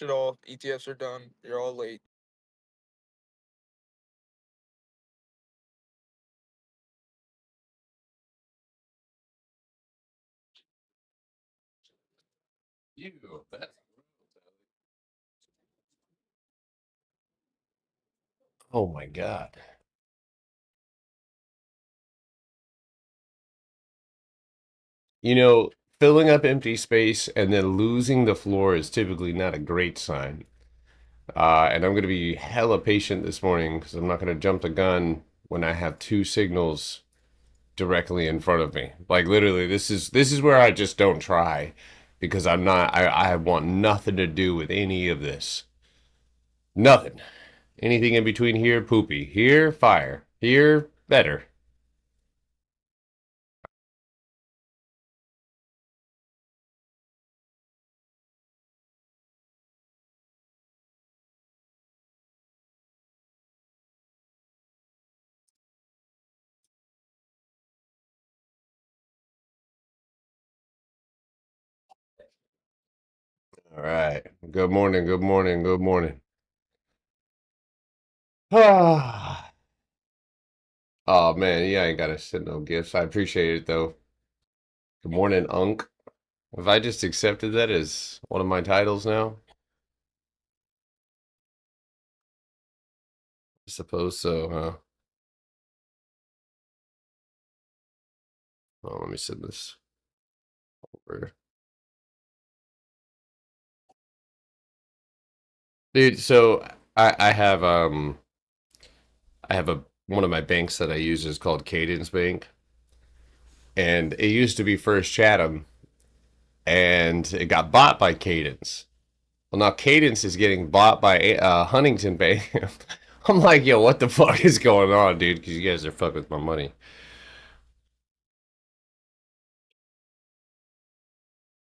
finish it all. ETFs are done. You're all late. You, that's oh my God. You know, filling up empty space and then losing the floor is typically not a great sign. And I'm going to be hella patient this morning because I'm not going to jump the gun when I have two signals directly in front of me. Like literally, this is where I just don't try because I want nothing to do with any of this. Nothing. Anything in between here, poopy. Here, fire. Here, better. All right. Good morning. Good morning. Good morning. Ah. Oh man, yeah, I ain't gotta send no gifts. I appreciate it though. Good morning, Unc. Have I just accepted that as one of my titles now? I suppose so, huh? Oh, let me send this over. Dude, so I have a one of my banks that I use is called Cadence Bank, and it used to be First Chatham, and it got bought by Cadence. Well, now Cadence is getting bought by Huntington Bank. I'm like, yo, what the fuck is going on, dude? Because you guys are fucking with my money.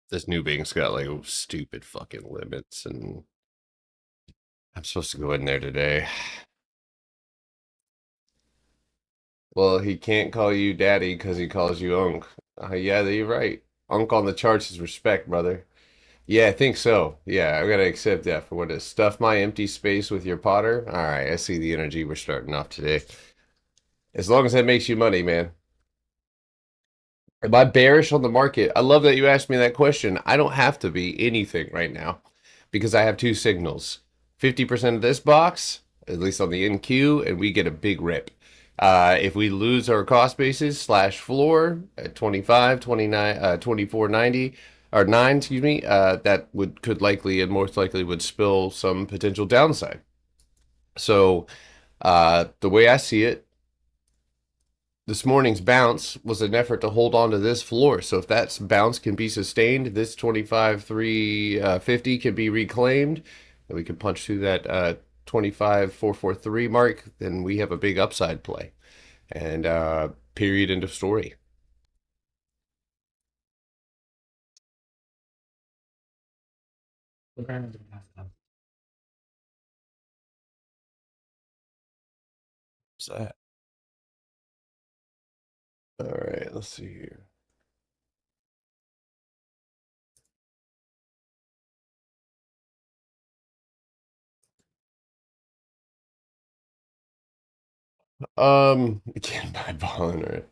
This new bank's got like stupid fucking limits, and I'm supposed to go in there today. Well, he can't call you daddy because he calls you Unc. Yeah, you're right. Unc on the charts is respect, brother. Yeah, I think so. Yeah, I gotta accept that for what it is. Stuff my empty space with your Potter. All right, I see the energy we're starting off today. As long as that makes you money, man. Am I bearish on the market? I love that you asked me that question. I don't have to be anything right now because I have two signals. 50% of this box, at least on the NQ, and we get a big rip. If we lose our cost basis slash floor at 25, 29, 24.90 or 9, excuse me, that would could likely and most likely would spill some potential downside. So the way I see it, this morning's bounce was an effort to hold on to this floor. So if that bounce can be sustained, this 25,350 can be reclaimed, and we can punch through that 25,443 mark, then we have a big upside play. And period, end of story. What's that? All right, let's see here. I can't buy Ballin, right?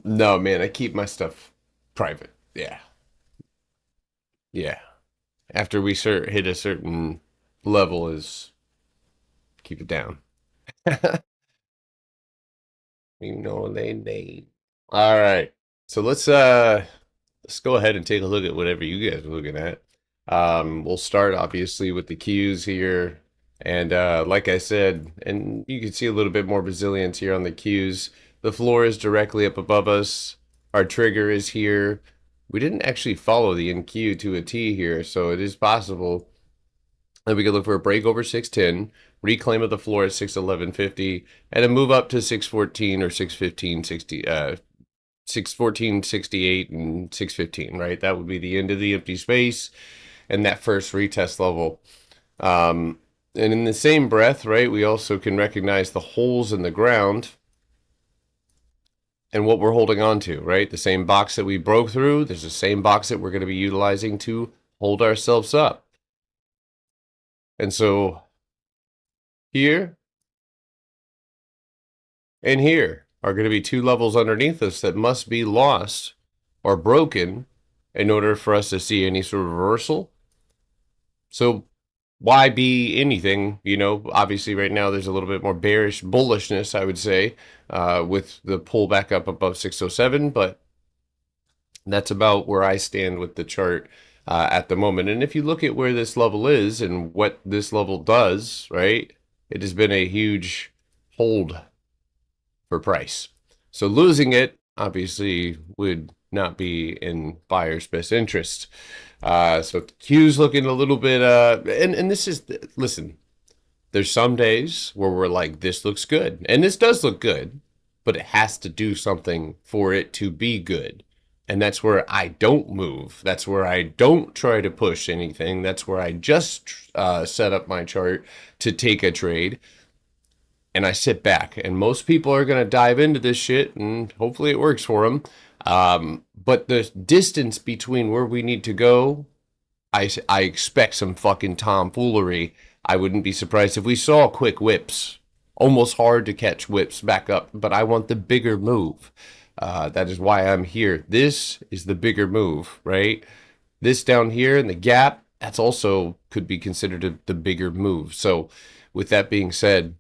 No, man, I keep my stuff private. Yeah, yeah. After we hit a certain level, is keep it down. You know they name. All right. So let's go ahead and take a look at whatever you guys are looking at. We'll start obviously with the cues here. And like I said, and you can see a little bit more resilience here on the cues. The floor is directly up above us. Our trigger is here. We didn't actually follow the NQ to a T here, so it is possible that we could look for a break over 610, reclaim of the floor at 611.50, and a move up to 614 or 615.60, 614.68 and 615, right? That would be the end of the empty space and that first retest level. And in the same breath, right, we also can recognize the holes in the ground and what we're holding on to, right? The same box that we broke through, there's the same box that we're going to be utilizing to hold ourselves up. And so here and here are going to be two levels underneath us that must be lost or broken in order for us to see any sort of reversal. So why be anything? You know, obviously right now there's a little bit more bearish bullishness, I would say, with the pull back up above 607, but that's about where I stand with the chart at the moment. And if you look at where this level is and what this level does, right, it has been a huge hold for price. So losing it obviously would not be in buyer's best interest. So Q's looking a little bit, and this is, listen, there's some days where we're like, this looks good. And this does look good, but it has to do something for it to be good. And that's where I don't move. That's where I don't try to push anything. That's where I just set up my chart to take a trade and I sit back. And most people are going to dive into this shit and hopefully it works for them. But the distance between where we need to go, I expect some fucking tomfoolery. I wouldn't be surprised if we saw quick whips. Almost hard to catch whips back up, but I want the bigger move. That is why I'm here. This is the bigger move, right? This down here in the gap, that's also could be considered the bigger move. So with that being said,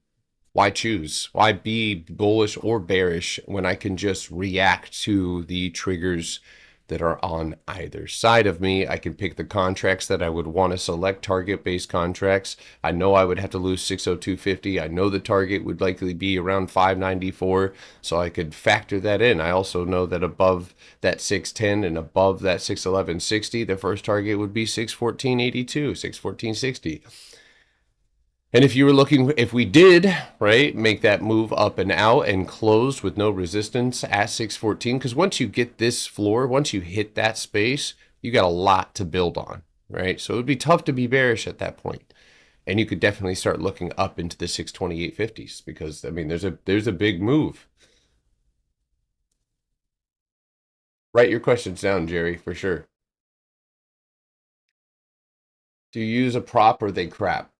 why choose? Why be bullish or bearish when I can just react to the triggers that are on either side of me? I can pick the contracts that I would want to select, target-based contracts. I know I would have to lose 602.50. I know the target would likely be around 594, so I could factor that in. I also know that above that 610 and above that 611.60, the first target would be 614.82, 614.60. And if you were looking, if we did, right, make that move up and out and closed with no resistance at 614, because once you get this floor, once you hit that space, you got a lot to build on, right? So it would be tough to be bearish at that point. And you could definitely start looking up into the 628.50s because, I mean, there's a big move. Write your questions down, Jerry, for sure. Do you use a prop or they crap?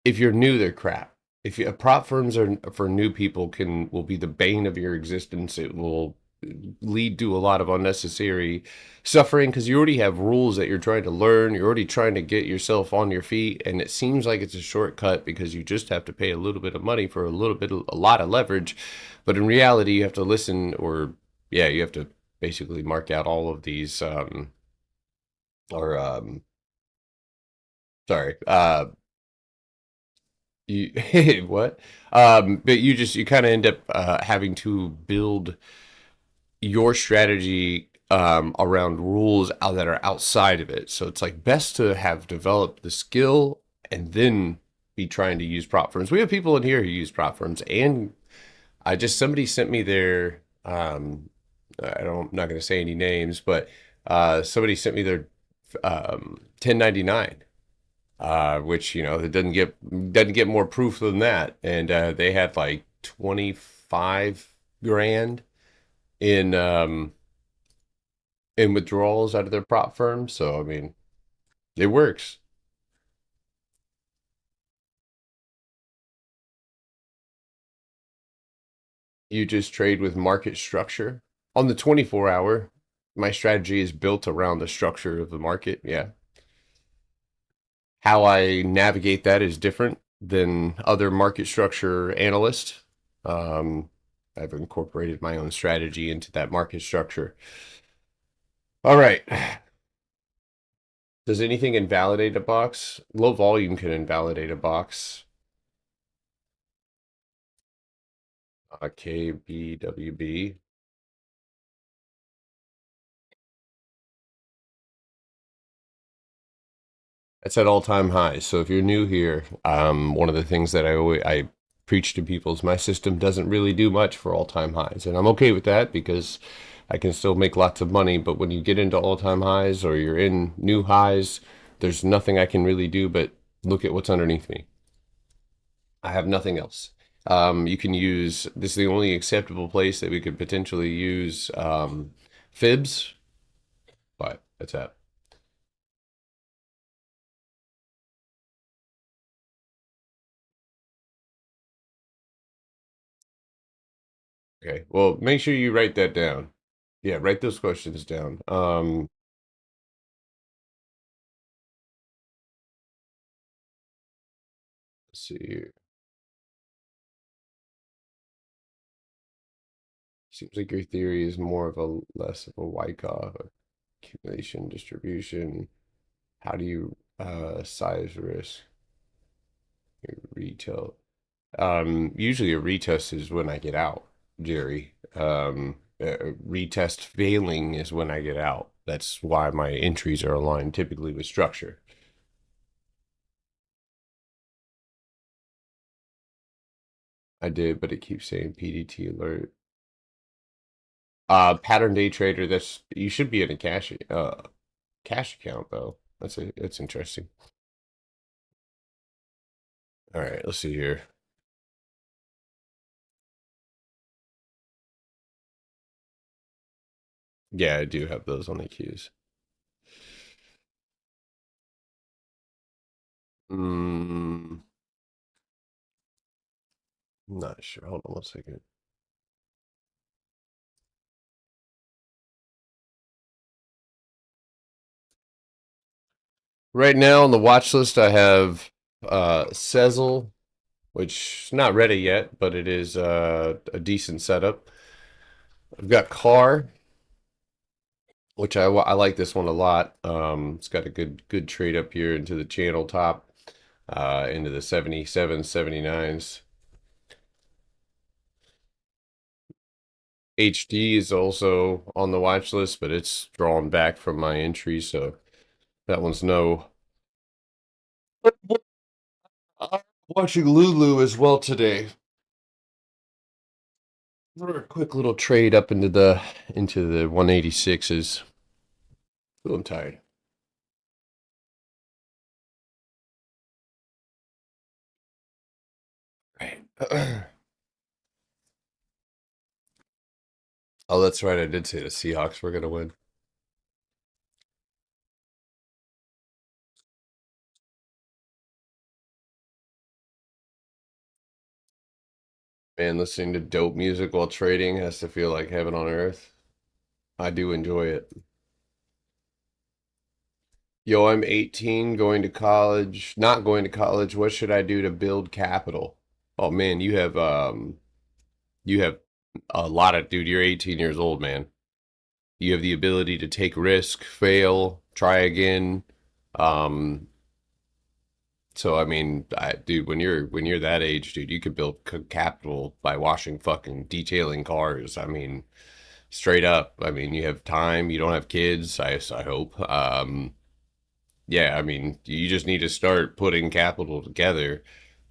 If you're new, they're crap. If you, prop firms are for new people will be the bane of your existence. It will lead to a lot of unnecessary suffering because you already have rules that you're trying to learn. You're already trying to get yourself on your feet, and it seems like it's a shortcut because you just have to pay a little bit of money for a lot of leverage. But in reality, you have to listen, or yeah, you have to basically mark out all of these or sorry, you what? But you kind of end up having to build your strategy around rules that are outside of it. So it's like best to have developed the skill and then be trying to use prop firms. We have people in here who use prop firms, and I just somebody sent me their I'm not going to say any names, but somebody sent me their 1099, which you know it doesn't get more proof than that, and they had like 25 grand in withdrawals out of their prop firm. So I mean, it works. You just trade with market structure on the 24 hour. My strategy is built around the structure of the market. Yeah, how I navigate that is different than other market structure analysts. Um, I've incorporated my own strategy into that market structure. All right. Does anything invalidate a box? Low volume can invalidate a box. KBWB. It's at all-time highs. So if you're new here, one of the things that I preach to people is my system doesn't really do much for all-time highs, and I'm okay with that because I can still make lots of money. But when you get into all-time highs or you're in new highs, there's nothing I can really do but look at what's underneath me. I have nothing else. You can use this is the only acceptable place that we could potentially use fibs, but that's that. Okay. Well, make sure you write that down. Yeah, write those questions down. Let's see here. Seems like your theory is more of a less of a Wyckoff accumulation distribution. How do you size risk? Your retail. Usually a retest is when I get out, Jerry. A retest failing is when I get out. That's why my entries are aligned typically with structure. I did, but it keeps saying PDT alert. Pattern day trader. That's you should be in a cash account though. That's interesting. All right, let's see here. Yeah, I do have those on the queues. Mm, not sure. Hold on one second. Right now on the watch list, I have Sezzle, which is not ready yet, but it is a decent setup. I've got Car, which I like this one a lot. It's got a good trade up here into the channel top, into the 77, 79s. HD is also on the watch list, but it's drawn back from my entry, so that one's no. I'm watching Lulu as well today. For a quick little trade up into the 186s. Feeling tired. Right. Oh, that's right. I did say the Seahawks were gonna win. Man, listening to dope music while trading has to feel like heaven on earth. I do enjoy it. Yo, I'm 18, going to college, not going to college. What should I do to build capital? Oh man, you have a lot of dude, you're 18 years old, man. You have the ability to take risk, fail, try again. Um, so I mean, dude, when you're that age, dude, you could build capital by washing fucking detailing cars. I mean, straight up. I mean, you have time, you don't have kids, I hope. Yeah, I mean, you just need to start putting capital together.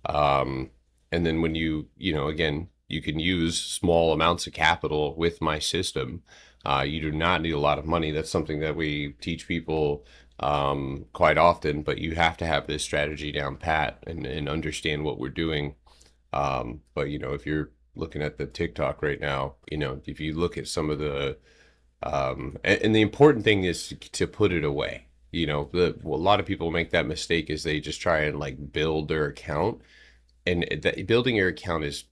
Um, and then when again, you can use small amounts of capital with my system. You do not need a lot of money. That's something that we teach people quite often, but you have to have this strategy down pat and understand what we're doing. But if you're looking at the TikTok right now, if you look at some of the and the important thing is to put it away. A lot of people make that mistake is they just try and like build their account, and building your account is,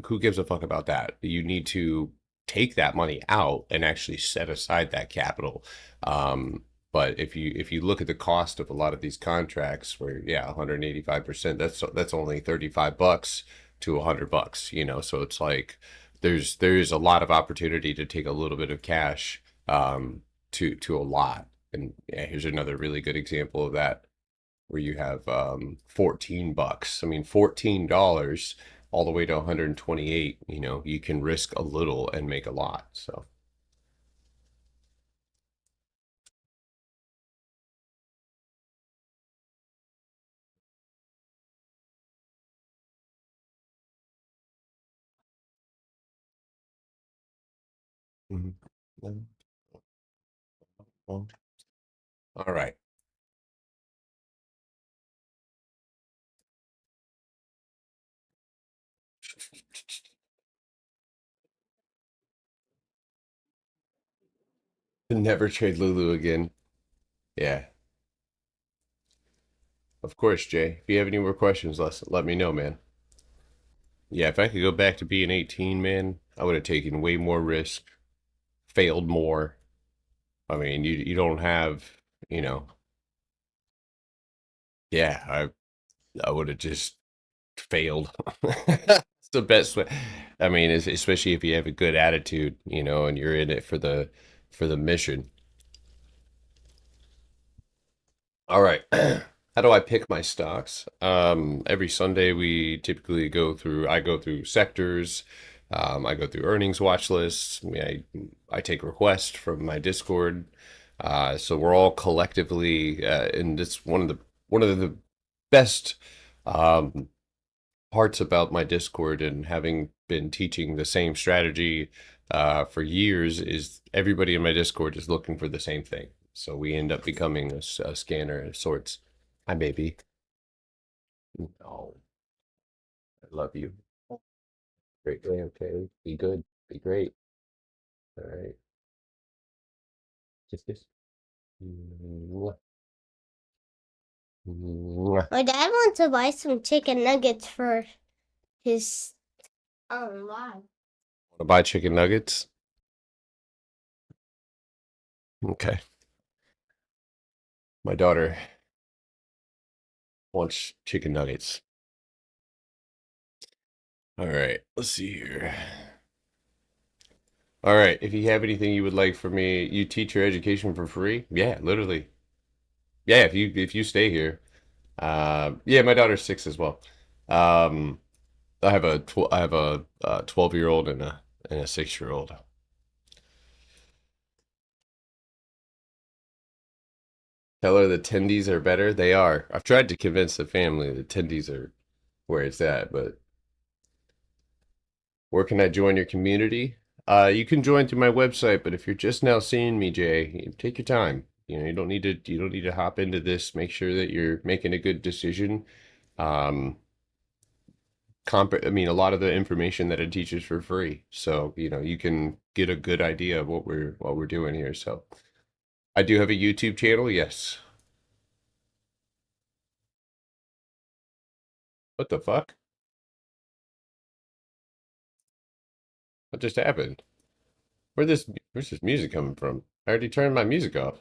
who gives a fuck about that? You need to take that money out and actually set aside that capital. But if you look at the cost of a lot of these contracts, where 185%, that's only $35 to $100. So it's like there's a lot of opportunity to take a little bit of cash to a lot. And yeah, here's another really good example of that where you have $14. I mean, $14 all the way to 128, you can risk a little and make a lot. So, mhm. Yeah. Well, all right. Never trade Lulu again. Yeah, of course, Jay. If you have any more questions, let me know, man. Yeah, if I could go back to being 18, man, I would have taken way more risk, failed more. I mean, you don't have, you know, yeah, I would have just failed. It's the best way. I mean, especially if you have a good attitude, and you're in it for the mission. All right. How do I pick my stocks? Every Sunday we typically I go through sectors. I go through earnings watch lists. I take requests from my Discord. So we're all collectively, and it's one of the best um, parts about my Discord and having been teaching the same strategy for years is everybody in my Discord is looking for the same thing. So we end up becoming a scanner of sorts. Hi, baby. Oh, I love you. Great. Okay, okay. Be good. Be great. All right. Just this. Mwah. Mwah. My dad wants to buy some chicken nuggets for his why? Want to buy chicken nuggets? Okay. My daughter wants chicken nuggets. All right. Let's see here. All right. If you have anything you would like for me, you teach your education for free? Yeah, literally. Yeah, if you stay here. Yeah, my daughter's 6 as well. Um, I have a 12-year-old and a 6-year-old. Tell her the tendies are better. They are. I've tried to convince the family the tendies are where it's at, but where can I join your community? You can join through my website, but if you're just now seeing me, Jay, take your time. You don't need to hop into this. Make sure that you're making a good decision. Um, I mean, a lot of the information that it teaches for free, so you can get a good idea of what we're doing here. So I do have a YouTube channel, yes. What the fuck? What just happened? Where's this music coming from? I already turned my music off.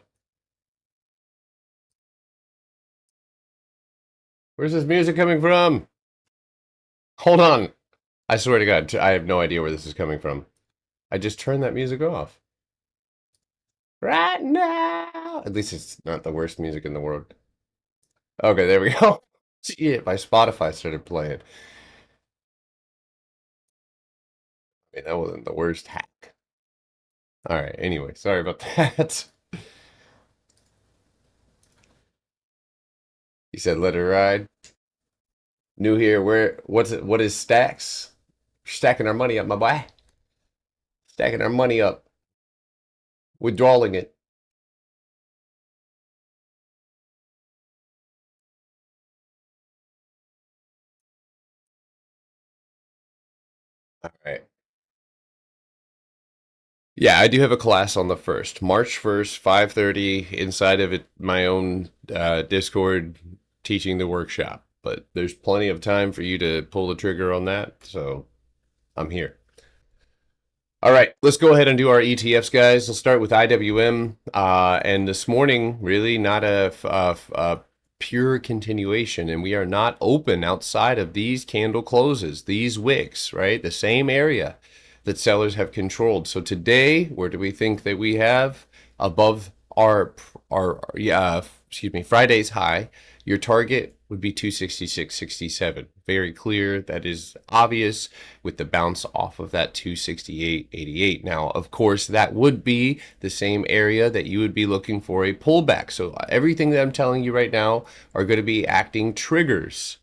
Where's this music coming from? Hold on. I swear to God, I have no idea where this is coming from. I just turned that music off. Right now. At least it's not the worst music in the world. Okay, there we go. Shit, my Spotify started playing. I mean, that wasn't the worst hack. All right, anyway, sorry about that. You said let it ride. New here, what is stacks? Stacking our money up, my boy. Stacking our money up. Withdrawing it. All right. Yeah, I do have a class on the 1st. March 1st, 5:30, inside of it, my own Discord teaching the workshop. But there's plenty of time for you to pull the trigger on that, so I'm here. All right, let's go ahead and do our ETFs, guys. Let's start with IWM. And this morning, really not a pure continuation, and we are not open outside of these candle closes, these wicks, right? The same area that sellers have controlled. So today, where do we think that we have above our Friday's high? Your target would be 266.67. Very clear. That is obvious with the bounce off of that 268.88. Now, of course, that would be the same area that you would be looking for a pullback. So everything that I'm telling you right now are going to be acting triggers.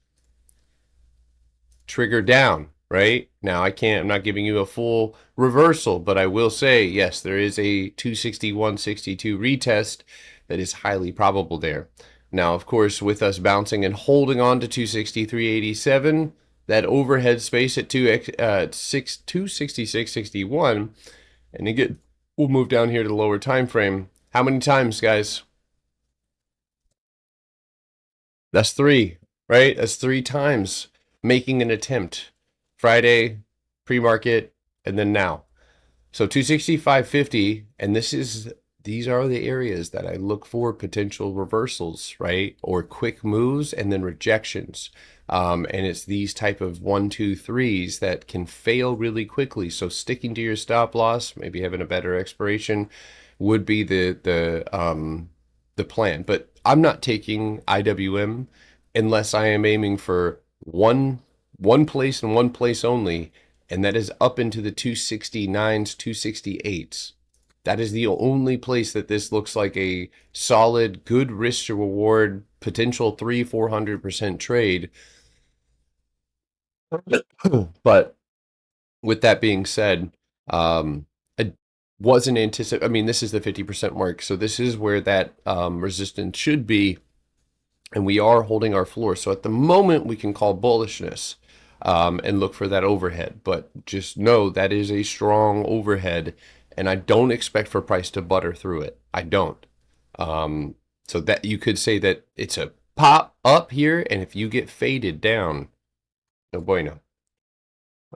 Trigger down, right? Now I'm not giving you a full reversal, but I will say, yes, there is a 261.62 retest that is highly probable there. Now, of course, with us bouncing and holding on to 263.87, that overhead space at 266.61, and again, we'll move down here to the lower time frame. How many times, guys? That's 3, right? That's 3 times making an attempt Friday, pre-market, and then now. So 265.50, and these are the areas that I look for potential reversals, right? Or quick moves and then rejections. And it's these type of 1, 2, 3s that can fail really quickly. So sticking to your stop loss, maybe having a better expiration, would be the plan. But I'm not taking IWM unless I am aiming for one place and one place only, and that is up into the 269s, 268s. That is the only place that this looks like a solid, good risk to reward, potential 300-400% trade. But with that being said, I wasn't anticipating. I mean, this is the 50% mark, so this is where that resistance should be, and we are holding our floor. So at the moment, we can call bullishness and look for that overhead. But just know that is a strong overhead, and I don't expect for price to butter through it. I don't. So that you could say that it's a pop up here, and if you get faded down, no bueno.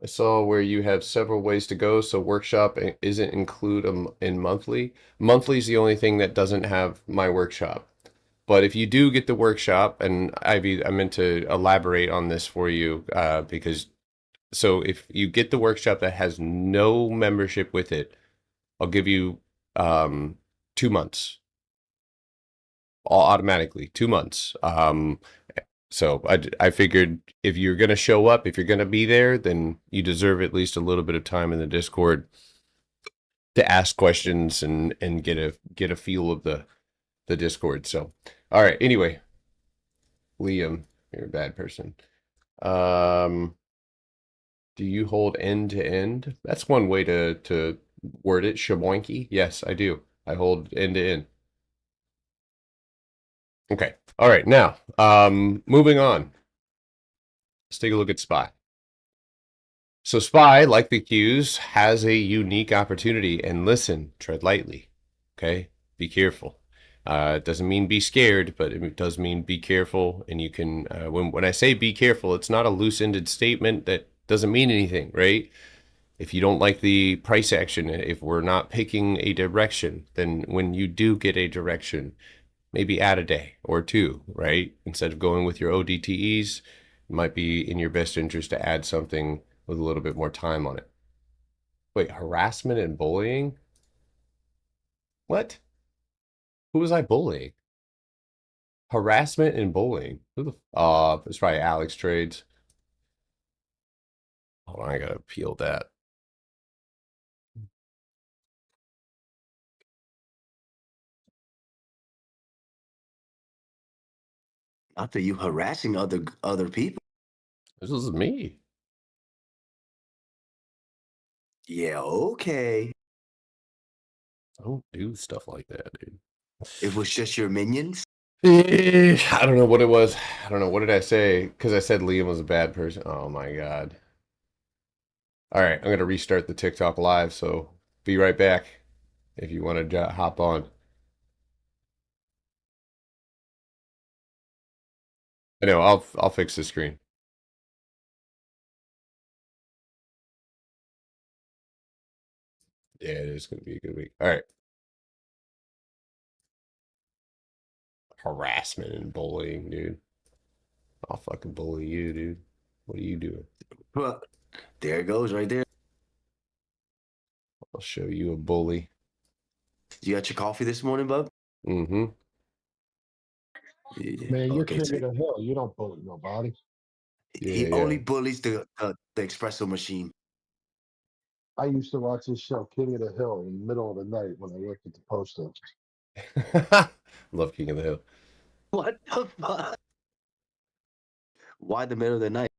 I saw where you have several ways to go, so workshop isn't included in monthly. Monthly is the only thing that doesn't have my workshop. But if you do get the workshop, and I meant to elaborate on this for you because so if you get the workshop that has no membership with it, I'll give you 2 months, all automatically 2 months. So I figured if you're going to show up, if you're going to be there, then you deserve at least a little bit of time in the Discord to ask questions and get a feel of the Discord. So, all right. Anyway, Liam, you're a bad person. Do you hold end to end? That's one way to word it. Shaboinky. Yes, I do. I hold end to end. Okay. All right. Now, moving on. Let's take a look at SPY. So SPY, like the Qs, has a unique opportunity. And listen, tread lightly. Okay? Be careful. It doesn't mean be scared, but it does mean be careful. And you can, when I say be careful, it's not a loose-ended statement that doesn't mean anything, right? If you don't like the price action, if we're not picking a direction, then when you do get a direction, maybe add a day or two, right? Instead of going with your ODTEs, it might be in your best interest to add something with a little bit more time on it. Wait, harassment and bullying? What? Who was I bullying? Harassment and bullying. Who the it's probably Alex Trades. Hold on, I gotta peel that. After you harassing other people. This is me. Yeah, okay. I don't do stuff like that, dude. It was just your minions. I don't know what it was. I don't know. What did I say? Because I said Liam was a bad person. Oh my God. All right, I'm going to restart the TikTok live, so be right back if you want to hop on. I know, I'll fix the screen. Yeah, it is going to be a good week. All right. Harassment and bullying, dude. I'll fucking bully you, dude. What are you doing? Well, there it goes right there. I'll show you a bully. You got your coffee this morning, bub? Mm-hmm. Yeah. Man, you're Okay, king so of the hill. You don't bully nobody. he Yeah. only bullies the espresso machine. I used to watch this show, King of the Hill, in the middle of the night when I worked at the post office. Love King of the Hill. What the fuck? Why the middle of the night?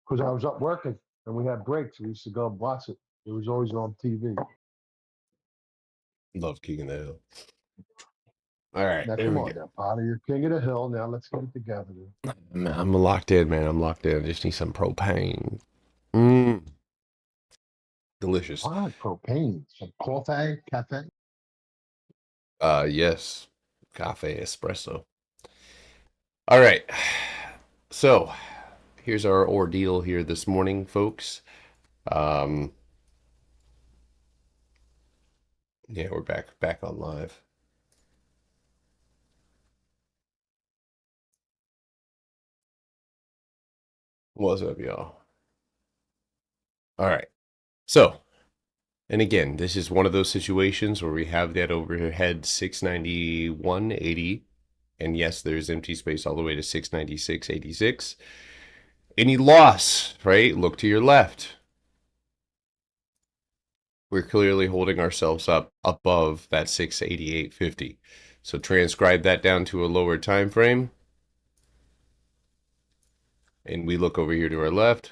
Because I was up working and we had breaks. We used to go and watch it. It was always on TV. Love King of the Hill. All right, Now, there come we on go. now, Potter. You're King of the Hill. Now, let's get it together. I'm locked in, man. I'm locked in. I just need some propane. Mmm. Delicious. What? Propane. Some coffee? Cafe? Yes. Cafe espresso. All right. So here's our ordeal here this morning, folks. Yeah, we're back on live. What's up, y'all? All right. So, and again, this is one of those situations where we have that overhead 691.80. And yes, there's empty space all the way to 696.86. Any loss, right? Look to your left. We're clearly holding ourselves up above that 688.50. So transcribe that down to a lower time frame. And we look over here to our left.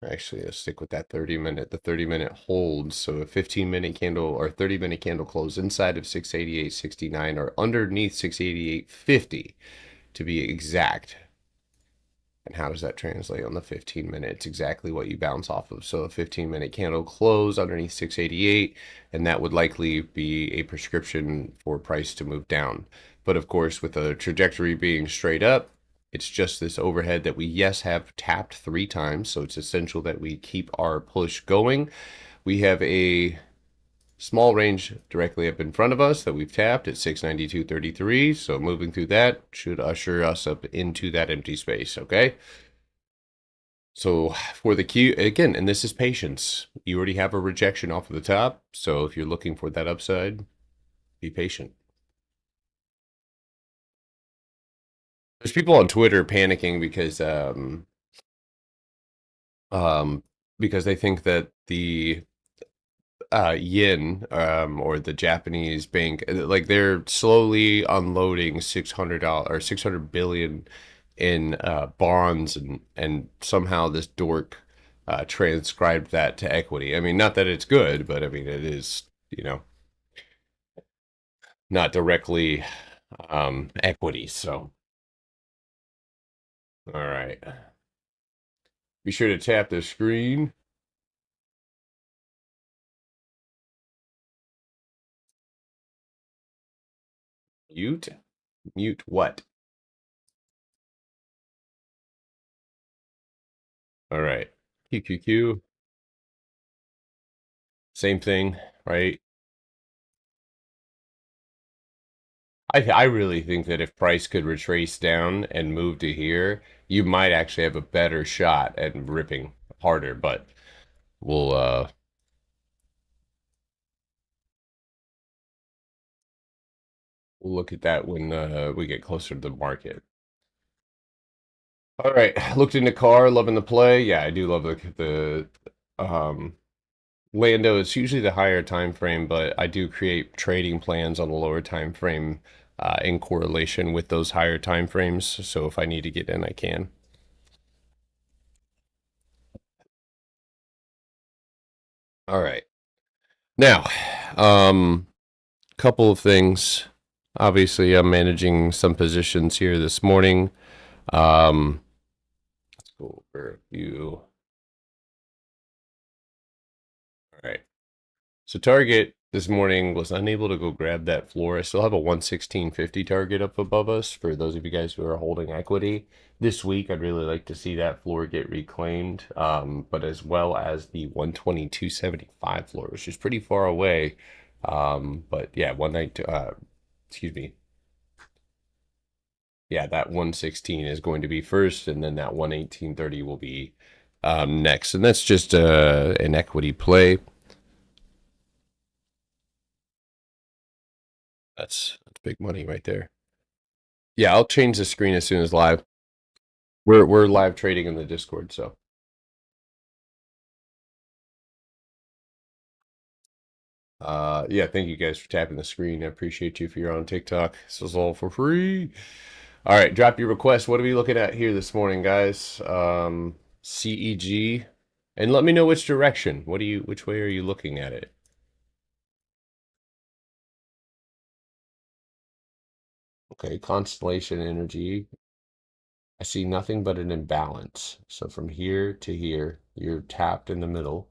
Actually, let's stick with that 30-minute. The 30-minute holds. So a 15-minute candle or 30-minute candle close inside of 688.69 or underneath 688.50 to be exact. And how does that translate on the 15-minute? It's exactly what you bounce off of. So a 15-minute candle close underneath 688, and that would likely be a prescription for price to move down. But of course, with the trajectory being straight up, it's just this overhead that we, yes, have tapped 3 times. So it's essential that we keep our push going. We have a small range directly up in front of us that we've tapped at 692.33. So moving through that should usher us up into that empty space, okay? So for the Q, again, and this is patience. You already have a rejection off of the top. So if you're looking for that upside, be patient. There's people on Twitter panicking because they think that the yen or the Japanese bank, like they're slowly unloading $600 or 600 billion in bonds, and somehow this dork transcribed that to equity. I mean, not that it's good, but I mean it is, you know, not directly equity. So all right, be sure to tap the screen. Mute what? All right, QQQ, same thing, right? I really think that if price could retrace down and move to here, you might actually have a better shot at ripping harder, but we'll look at that when we get closer to the market. All right, looked into car, loving the play. Yeah, I do love the Lando. It's usually the higher time frame, but I do create trading plans on the lower time frame in correlation with those higher time frames. So if I need to get in, I can. All right. Now, couple of things. Obviously, I'm managing some positions here this morning. Let's go over a few. All right. So target this morning was unable to go grab that floor. I still have a 116.50 target up above us for those of you guys who are holding equity. This week, I'd really like to see that floor get reclaimed, but as well as the 122.75 floor, which is pretty far away. But yeah, excuse me. Yeah, that 116 is going to be first, and then that 118.30 will be next. And that's just an equity play. That's big money right there. Yeah, I'll change the screen as soon as live. We're live trading in the Discord, so. Yeah, thank you guys for tapping the screen. I appreciate you if you're on TikTok. This is all for free. All right, drop your request. What are we looking at here this morning, guys? CEG, and let me know which direction. Which way are you looking at it? Okay, Constellation Energy. I see nothing but an imbalance. So from here to here, you're tapped in the middle.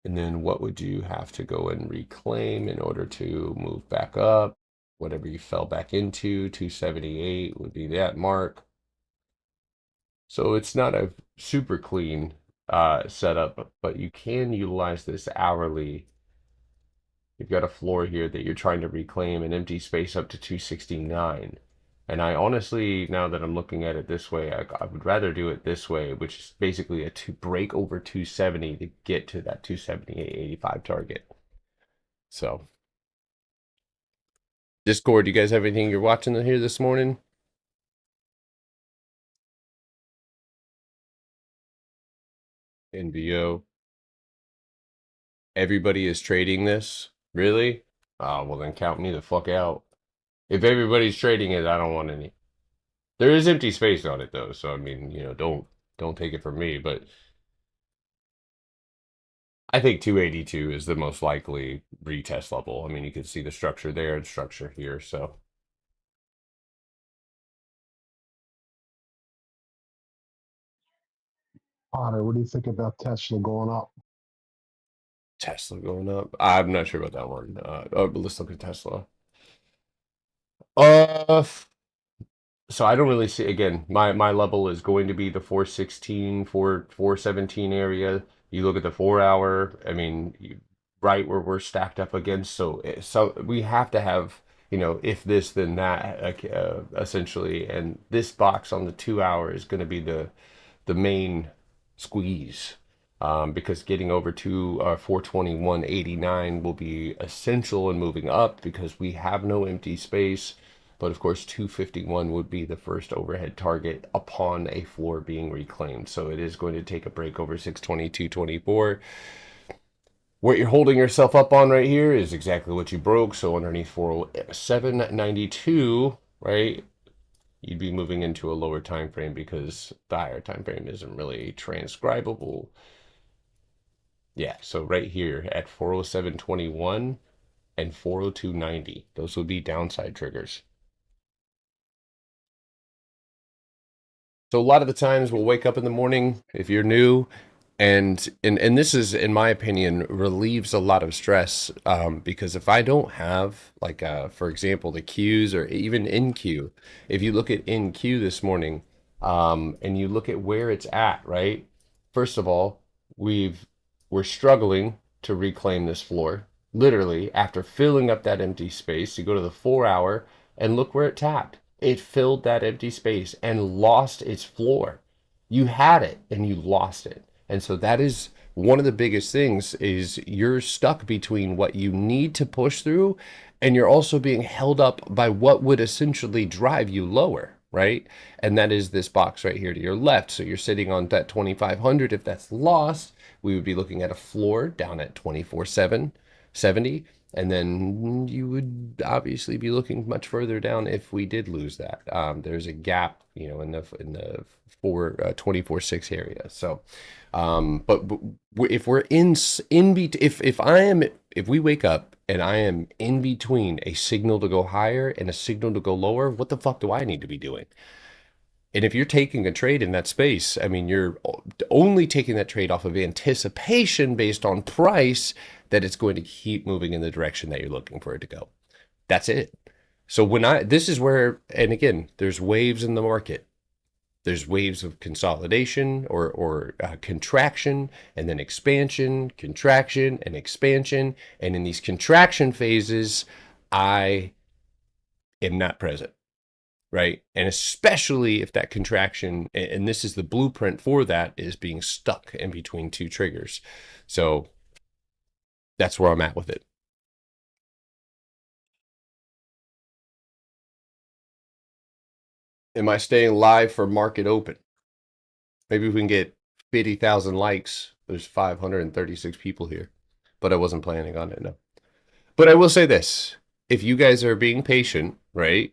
And then what would you have to go and reclaim in order to move back up? whatever you fell back into. 278 would be that mark. So it's not a super clean setup, but you can utilize this hourly. You've got a floor here that you're trying to reclaim an empty space up to 269. And I honestly, now that I'm looking at it this way, I would rather do it this way, which is basically a to break over 270 to get to that 278.85 target. So, Discord, you guys have anything you're watching here this morning? NVO. Everybody is trading this? Really? Oh, well then count me the fuck out. If everybody's trading it, I don't want any. There is empty space on it though, so I mean, you know, don't take it from me, but I think 282 is the most likely retest level. I mean, you can see the structure there and structure here, so Potter, what do you think about Tesla going up? Tesla going up. I'm not sure about that one. Oh, but let's look at Tesla. Uh, so I don't really see, again, my level is going to be the 416, 417 area. You look at the 4 hour, I mean, right where we're stacked up against. So we have to have, you know, if this then that, essentially. And this box on the 2 hour is going to be the main squeeze. Because getting over to 421.89 will be essential in moving up because we have no empty space. But of course, 251 would be the first overhead target upon a floor being reclaimed. So it is going to take a break over 622.24. What you're holding yourself up on right here is exactly what you broke. So underneath 407.92, right? You'd be moving into a lower time frame because the higher time frame isn't really transcribable. Yeah, so right here at 407.21 and 402.90, those would be downside triggers. So a lot of the times we'll wake up in the morning if you're new, and this is, in my opinion, relieves a lot of stress, because if I don't have, like, for example, the Qs or even NQ, if you look at NQ this morning, and you look at where it's at, right? First of all, we're struggling to reclaim this floor. Literally, after filling up that empty space, you go to the 4 hour and look where it tapped. It filled that empty space and lost its floor. You had it and you lost it. And so that is one of the biggest things is you're stuck between what you need to push through and you're also being held up by what would essentially drive you lower, right? And that is this box right here to your left. So you're sitting on that 2,500. If that's lost, we would be looking at a floor down at 24,770. And then you would obviously be looking much further down if we did lose that. There's a gap, you know, in the 24.6 area. So, but if we're if we wake up and I am in between a signal to go higher and a signal to go lower, what the fuck do I need to be doing? And if you're taking a trade in that space, I mean, you're only taking that trade off of anticipation based on price that it's going to keep moving in the direction that you're looking for it to go. That's it. So this is where, and again, there's waves in the market. There's waves of consolidation or contraction, and then expansion, contraction, and expansion. And in these contraction phases, I am not present. Right. And especially if that contraction, and this is the blueprint for that, is being stuck in between two triggers. So that's where I'm at with it. Am I staying live for market open? Maybe we can get 50,000 likes. There's 536 people here, but I wasn't planning on it. No. But I will say this. If you guys are being patient, right,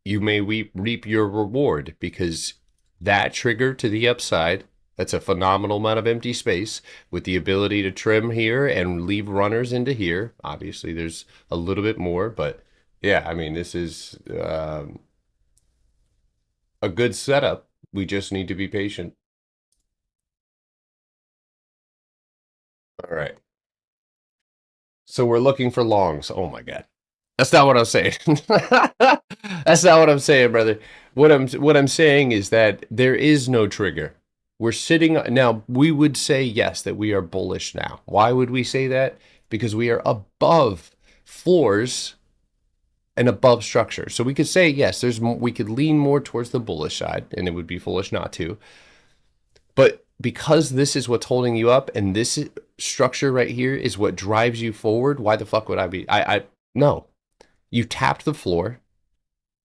you may reap your reward because that trigger to the upside, that's a phenomenal amount of empty space with the ability to trim here and leave runners into here. Obviously, there's a little bit more, but yeah, I mean, this is a good setup. We just need to be patient. All right. So we're looking for longs. Oh my God. That's not what I'm saying. That's not what I'm saying, brother. What I'm saying is that there is no trigger. We're sitting now. We would say yes that we are bullish now. Why would we say that? Because we are above floors and above structure. So we could say yes. We could lean more towards the bullish side, and it would be foolish not to. But because this is what's holding you up, and this structure right here is what drives you forward, why the fuck would I be? No. You tapped the floor.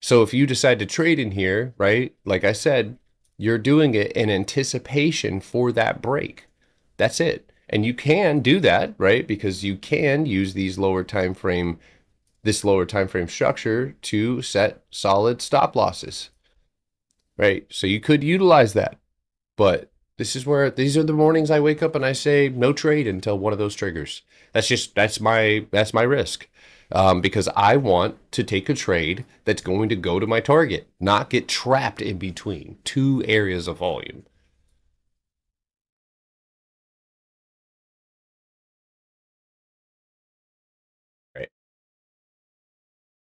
So if you decide to trade in here, right, like I said, you're doing it in anticipation for that break. That's it. And you can do that, right? Because you can use this lower time frame structure to set solid stop losses, right? So you could utilize that. But these are the mornings I wake up and I say no trade until one of those triggers. That's my risk. Because I want to take a trade that's going to go to my target, not get trapped in between two areas of volume. Right.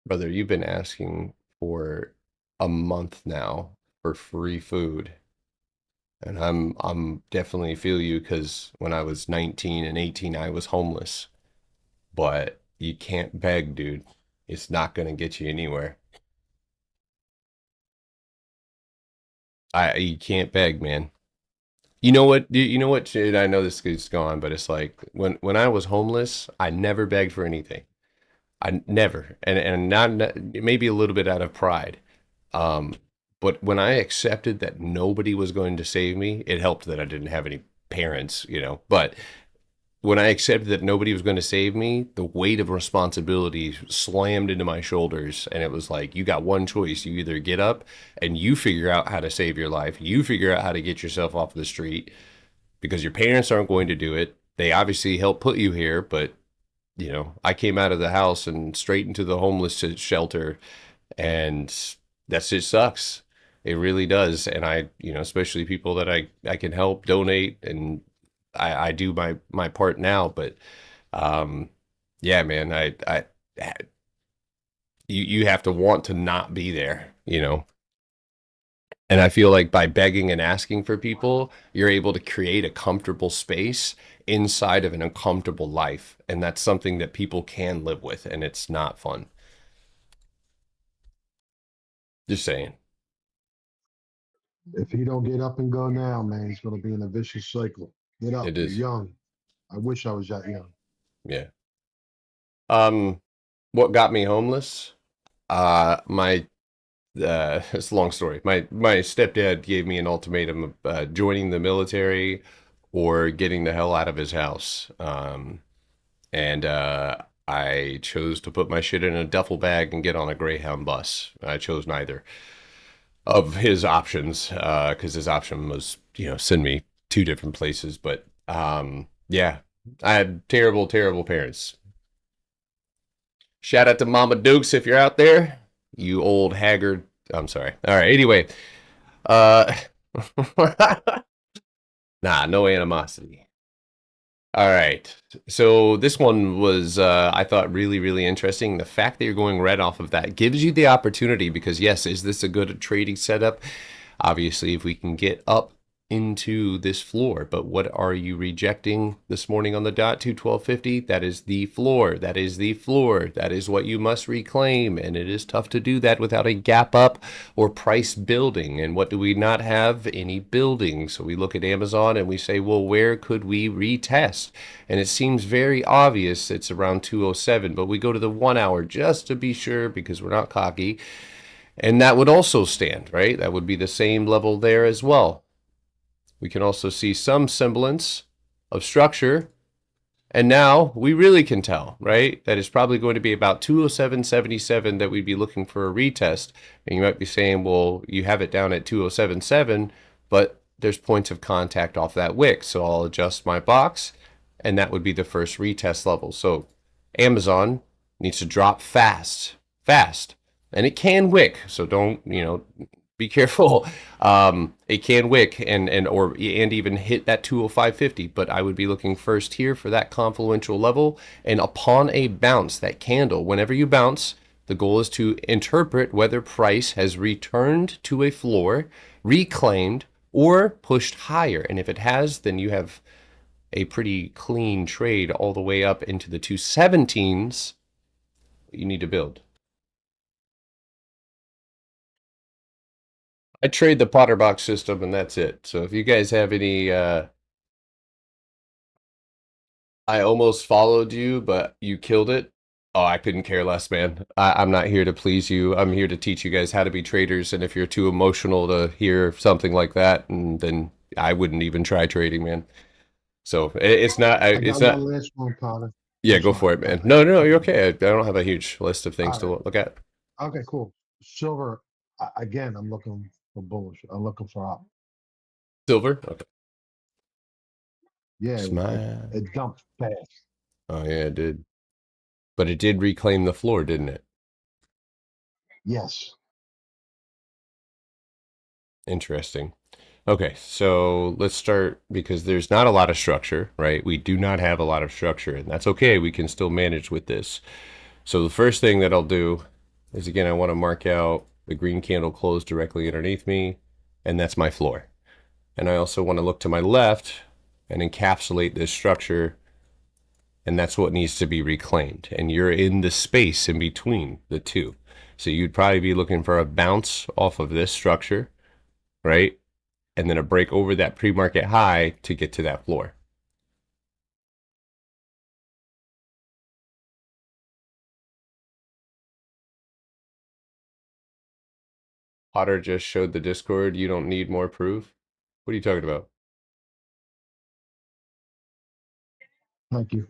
Brother, you've been asking for a month now for free food. And I'm definitely feel you, because when I was 19 and 18, I was homeless. But you can't beg, dude. It's not going to get you anywhere. You can't beg, man. You know what? I know this is gone, but it's like when I was homeless, I never begged for anything. I never, and not maybe a little bit out of pride. But when I accepted that nobody was going to save me, it helped that I didn't have any parents, But when I accepted that nobody was going to save me, the weight of responsibility slammed into my shoulders. And it was like, you got one choice. You either get up and you figure out how to save your life. You figure out how to get yourself off the street, because your parents aren't going to do it. They obviously helped put you here, but I came out of the house and straight into the homeless shelter, and that shit sucks. It really does. And I, especially people that I can help donate, and I do my part now, but yeah, man, you have to want to not be there, And I feel like by begging and asking for people, you're able to create a comfortable space inside of an uncomfortable life, and that's something that people can live with, and it's not fun. Just saying. If he don't get up and go now, man, he's gonna be in a vicious cycle. Get up. It You're is. young. I wish I was that young. Yeah. What got me homeless? My it's a long story. My stepdad gave me an ultimatum of joining the military or getting the hell out of his house. And I chose to put my shit in a duffel bag and get on a Greyhound bus. I chose neither of his options, because his option was, send me two different places. But yeah, I had terrible, terrible parents. Shout out to Mama Dukes if you're out there, you old haggard. I'm sorry. All right. Anyway, nah, no animosity. All right. So this one was, I thought, really, really interesting. The fact that you're going red off of that gives you the opportunity, because yes, is this a good trading setup? Obviously, if we can get up into this floor, but what are you rejecting this morning on the dot? 212.50. That is the floor. That is the floor. That is what you must reclaim, and it is tough to do that without a gap up or price building. And what do we not have? Any building. So we look at Amazon and we say, well, where could we retest? And it seems very obvious it's around 207, but we go to the 1 hour just to be sure, because we're not cocky, and that would also stand, right? That would be the same level there as well. We can also see some semblance of structure. And now we really can tell, right? That is probably going to be about 207.77 that we'd be looking for a retest. And you might be saying, well, you have it down at 207.7, but there's points of contact off that wick. So I'll adjust my box, and that would be the first retest level. So Amazon needs to drop fast. And it can wick. So don't be careful. It can wick and even hit that 205.50, but I would be looking first here for that confluential level. And upon a bounce, that candle, whenever you bounce, the goal is to interpret whether price has returned to a floor, reclaimed, or pushed higher. And if it has, then you have a pretty clean trade all the way up into the 217s you need to build. I trade the Potter box system and that's it. So if you guys have any, I almost followed you, but you killed it. Oh, I couldn't care less, man. I'm not here to please you. I'm here to teach you guys how to be traders. And if you're too emotional to hear something like that, and then I wouldn't even try trading, man. So it's not. I It's got not. one last one, Potter. Yeah, I'm go for sorry. it, man. No, you're okay. I don't have a huge list of things to look at. Okay, cool. Silver, again, I'm looking for bullish. I'm looking for up. Silver. Okay. Yeah, Smile. it dumped fast. Oh yeah, it did. But it did reclaim the floor, didn't it? Yes. Interesting. Okay, so let's start because there's not a lot of structure, right? We do not have a lot of structure, and that's okay. We can still manage with this. So the first thing that I'll do is, again, I want to mark out the green candle closed directly underneath me, and that's my floor. And I also want to look to my left and encapsulate this structure, and that's what needs to be reclaimed. And you're in the space in between the two. So you'd probably be looking for a bounce off of this structure, right? And then a break over that pre-market high to get to that floor. Potter just showed the Discord. You don't need more proof. What are you talking about? Thank you.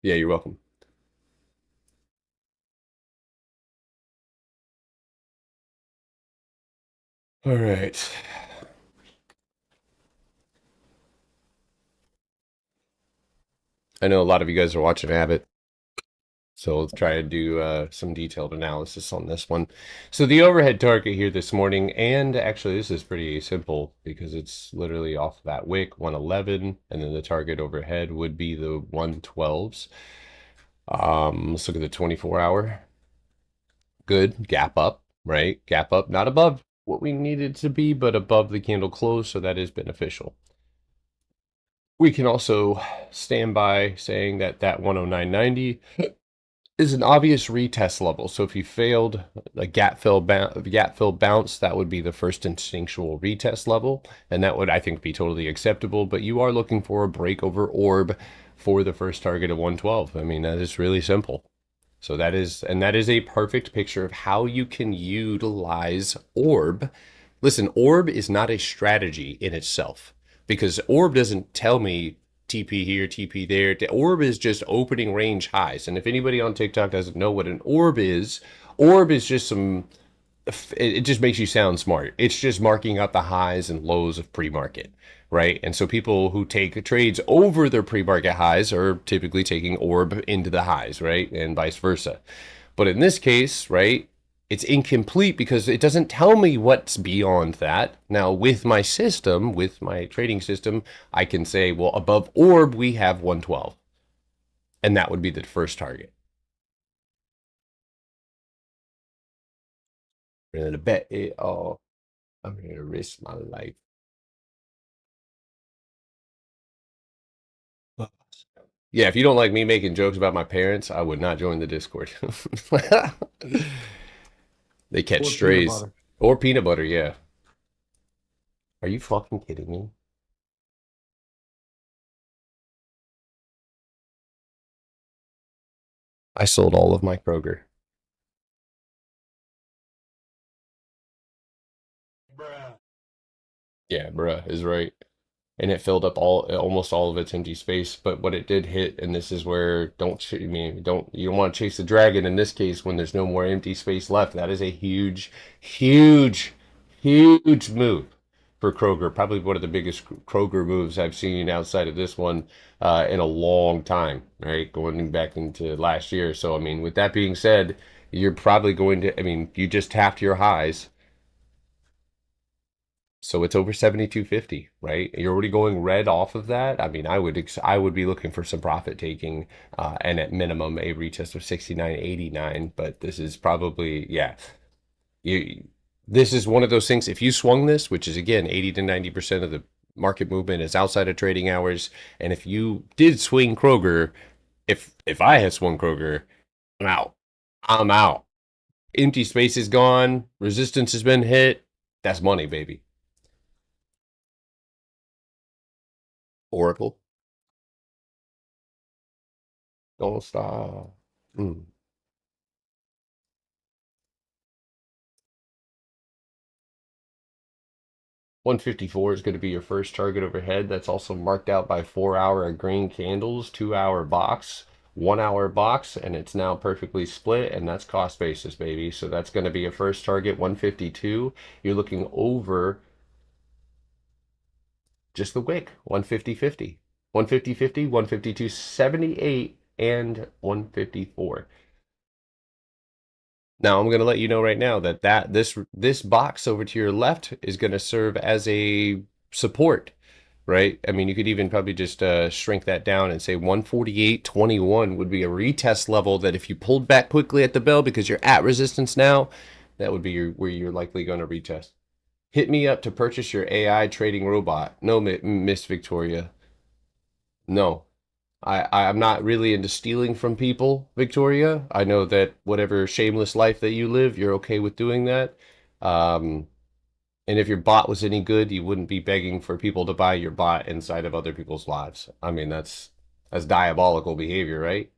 Yeah, you're welcome. All right. I know a lot of you guys are watching Abbott, so we'll try to do some detailed analysis on this one. So the overhead target here this morning, and actually this is pretty simple because it's literally off that wick, 111, and then the target overhead would be the 112s. Let's look at the 24-hour. Good, gap up, right? Gap up, not above what we needed to be, but above the candle close, so that is beneficial. We can also stand by saying that that 109.90 is an obvious retest level. So if you failed a gap fill bounce, that would be the first instinctual retest level, and that would, I think, be totally acceptable. But you are looking for a break over orb for the first target of 112. I mean, that is really simple. So that is a perfect picture of how you can utilize orb. Listen, orb is not a strategy in itself, because orb doesn't tell me TP here, TP there. Orb is just opening range highs. And if anybody on TikTok doesn't know what an orb is just it just makes you sound smart. It's just marking out the highs and lows of pre-market, right? And so people who take trades over their pre-market highs are typically taking orb into the highs, right? And vice versa. But in this case, right, it's incomplete because it doesn't tell me what's beyond that. Now, with my system, with my trading system, I can say, well, above orb, we have 112. And that would be the first target. I'm going to bet it all. I'm going to risk my life. Yeah, if you don't like me making jokes about my parents, I would not join the Discord. They catch strays. Or peanut butter, yeah. Are you fucking kidding me? I sold all of my Kroger. Bruh. Yeah, bruh is right. And it filled up almost all of its empty space. But what it did hit, and this is where you don't want to chase the dragon in this case when there's no more empty space left. That is a huge, huge, huge move for Kroger. Probably one of the biggest Kroger moves I've seen outside of this one in a long time, right? Going back into last year. So I mean, with that being said, you're probably going to, I mean, you just tapped your highs. So it's over 72.50, right? You're already going red off of that. I mean, I would be looking for some profit taking, and at minimum a retest of 69.89. But this is probably, yeah, this is one of those things. If you swung this, which is again 80 to 90% of the market movement is outside of trading hours, and if you did swing Kroger, if I had swung Kroger, I'm out. I'm out. Empty space is gone. Resistance has been hit. That's money, baby. Oracle. Don't stop. 154 is going to be your first target overhead. That's also marked out by 4-hour green candles, 2-hour box, 1-hour box, and it's now perfectly split, and that's cost basis, baby. So that's going to be your first target, 152. You're looking over just the wick, 150.50. 150.50, 152.78, and 154. Now I'm going to let you know right now that this box over to your left is going to serve as a support, right? I mean, you could even probably just shrink that down and say 148.21 would be a retest level that if you pulled back quickly at the bell because you're at resistance now, that would be where you're likely going to retest. Hit me up to purchase your AI trading robot. No, Miss Victoria. No. I'm not really into stealing from people, Victoria. I know that whatever shameless life that you live, you're okay with doing that. And if your bot was any good, you wouldn't be begging for people to buy your bot inside of other people's lives. I mean, that's diabolical behavior, right?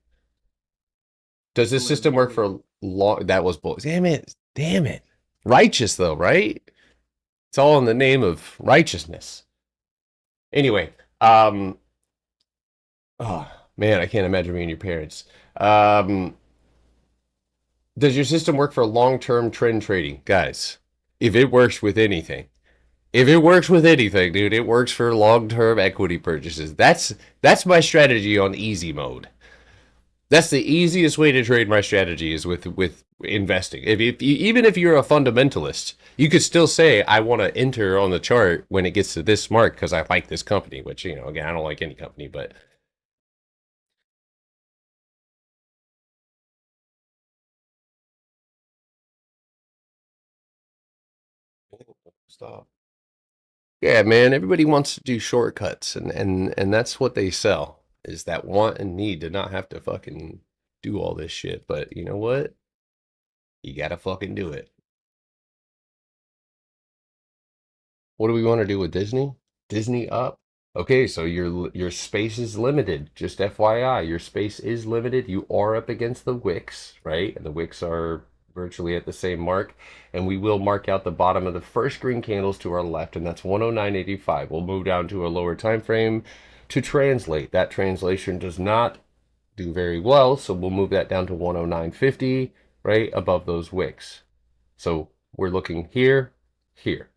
Does this system work for long? That was bull. Damn it. Damn it. Righteous though, right? It's all in the name of righteousness. Anyway, oh man, I can't imagine being your parents. Does your system work for long-term trend trading? Guys, if it works with anything, dude, it works for long-term equity purchases. That's my strategy on easy mode. That's the easiest way to trade my strategy is with investing. Even if you're a fundamentalist, you could still say I want to enter on the chart when it gets to this mark because I like this company, which, you know, again, I don't like any company, but stop. Yeah, man, everybody wants to do shortcuts and that's what they sell is that want and need to not have to fucking do all this shit. But you know what? You gotta fucking do it. What do we want to do with Disney? Disney up. Okay, so your space is limited. Just FYI, your space is limited. You are up against the wicks, right? And the wicks are virtually at the same mark. And we will mark out the bottom of the first green candles to our left, and that's 109.85. We'll move down to a lower time frame to translate. That translation does not do very well, so we'll move that down to 109.50, right above those wicks. So we're looking here,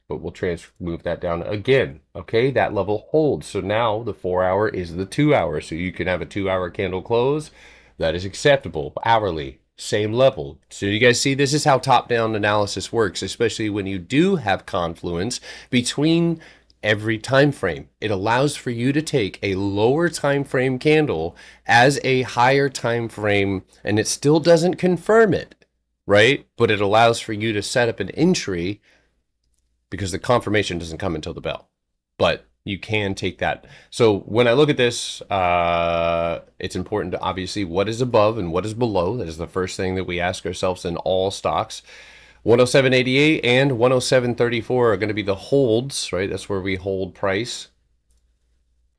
but we'll move that down again. Okay, that level holds. So now the 4-hour is the 2-hour. So you can have a 2-hour candle close. That is acceptable. Hourly, same level. So you guys see, this is how top-down analysis works, especially when you do have confluence between every time frame. It allows for you to take a lower time frame candle as a higher time frame, and it still doesn't confirm it, right? But it allows for you to set up an entry because the confirmation doesn't come until the bell. But you can take that. So when I look at this, it's important to obviously what is above and what is below. That is the first thing that we ask ourselves in all stocks. 107.88 and 107.34 are going to be the holds, right? That's where we hold price.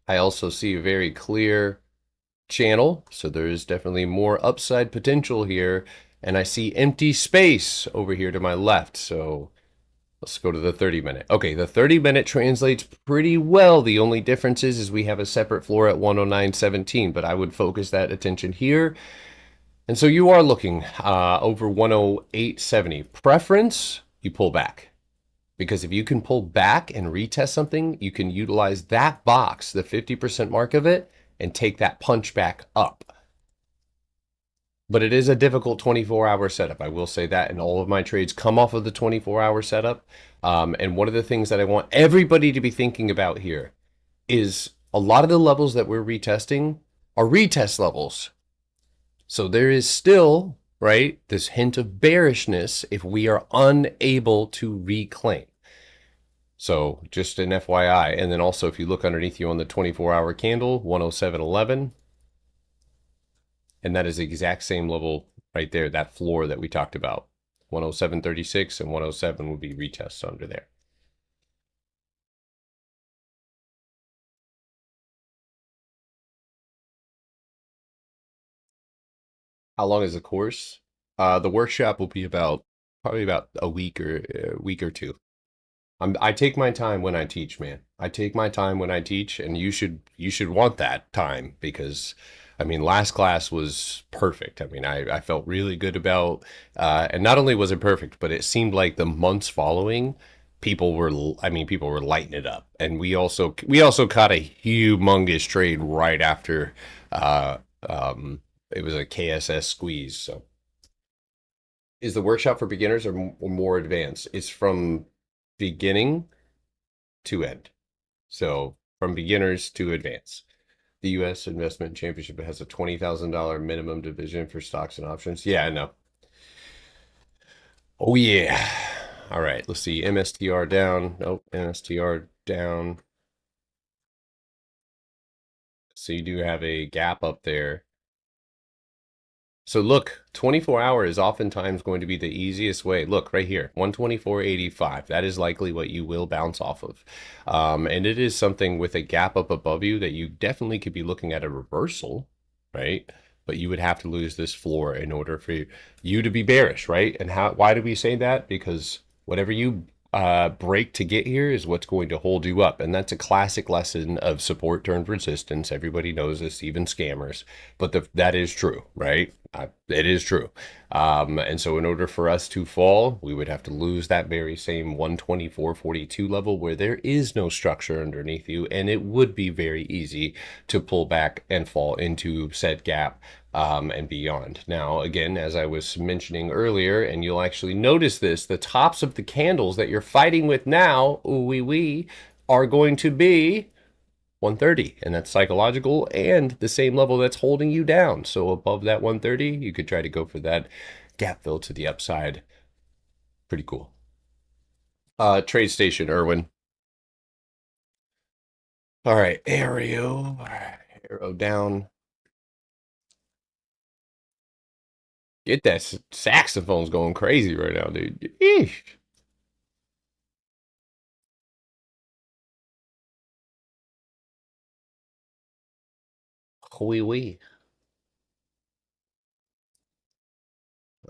I also see a very clear channel, so there is definitely more upside potential here. And I see empty space over here to my left, so let's go to the 30-minute. Okay, the 30-minute translates pretty well. The only difference is we have a separate floor at 109.17, but I would focus that attention here. And so you are looking over 108.70. Preference, you pull back. Because if you can pull back and retest something, you can utilize that box, the 50% mark of it, and take that punch back up. but it is a difficult 24-hour setup. I will say that, and all of my trades come off of the 24-hour setup. And one of the things that I want everybody to be thinking about here is a lot of the levels that we're retesting are retest levels. So there is still, right, this hint of bearishness if we are unable to reclaim. So just an FYI. And then also if you look underneath you on the 24-hour candle, 107.11, and that is the exact same level right there, that floor that we talked about. 107.36 and 107 would be retests under there. How long is the course? The workshop will be probably about a week or two. I take my time when I teach, man. I take my time when I teach, and you should want that time because, I mean, last class was perfect. I mean, I felt really good about, and not only was it perfect, but it seemed like the months following, people were lighting it up, and we also caught a humongous trade right after, it was a KSS squeeze. So, is the workshop for beginners or more advanced? It's from beginning to end. So from beginners to advanced. The U.S. Investment Championship has a $20,000 minimum division for stocks and options. Yeah, I know. Oh, yeah. All right, let's see. MSTR down. Nope, MSTR down. So you do have a gap up there. So look, 24 hour is oftentimes going to be the easiest way. Look right here, 124.85. That is likely what you will bounce off of. And it is something with a gap up above you that you definitely could be looking at a reversal, right? But you would have to lose this floor in order for you to be bearish, right? And why do we say that? Because whatever you break to get here is what's going to hold you up. And that's a classic lesson of support turned resistance. Everybody knows this, even scammers. But that is true, right? It is true. And so in order for us to fall, we would have to lose that very same 124.42 level where there is no structure underneath you, and it would be very easy to pull back and fall into said gap and beyond. Now, again, as I was mentioning earlier, and you'll actually notice this, the tops of the candles that you're fighting with now, are going to be 130, and that's psychological and the same level that's holding you down. So above that 130, you could try to go for that gap fill to the upside. Pretty cool. Trade station, Irwin. All right, arrow down. Get that saxophone's going crazy right now, dude. Eesh. Wee.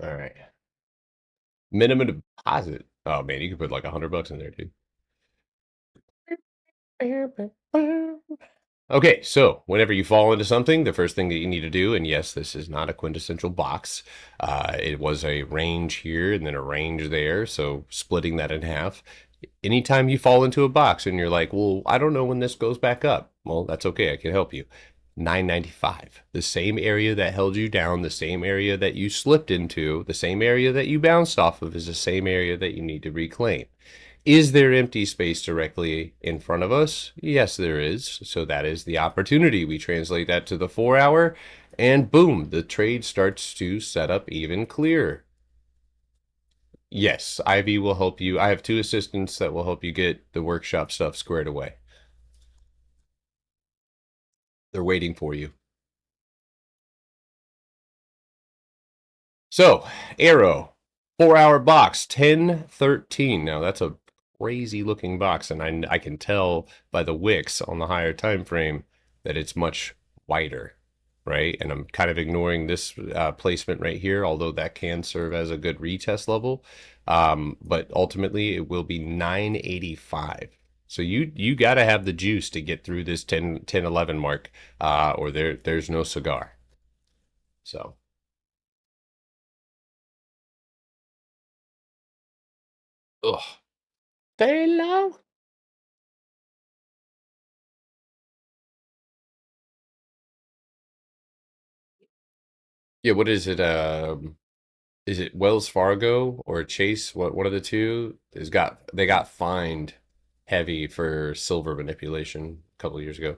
All right. Minimum deposit. Oh man, you could put like $100 in there, dude. Okay, so whenever you fall into something, the first thing that you need to do, and yes, this is not a quintessential box. It was a range here and then a range there, so splitting that in half. Anytime you fall into a box and you're like, well, I don't know when this goes back up. Well, that's okay. I can help you. 995, the same area that held you down, the same area that you slipped into, the same area that you bounced off of is the same area that you need to reclaim. Is there empty space directly in front of us? Yes, there is. So that is the opportunity. We translate that to the 4 hour and boom, the trade starts to set up even clearer. Yes, Ivy will help you. I have 2 assistants that will help you get the workshop stuff squared away. They're waiting for you. So, arrow, 4 hour box, 1013. Now that's a crazy looking box, and I can tell by the wicks on the higher time frame that it's much wider, right? And I'm kind of ignoring this placement right here, although that can serve as a good retest level. But ultimately, it will be 985. So you got to have the juice to get through this 1011 mark, or there's no cigar. So. Ugh. Very low. Yeah, what is it Wells Fargo or Chase? What one of the two is got they got fined heavy for silver manipulation a couple of years ago.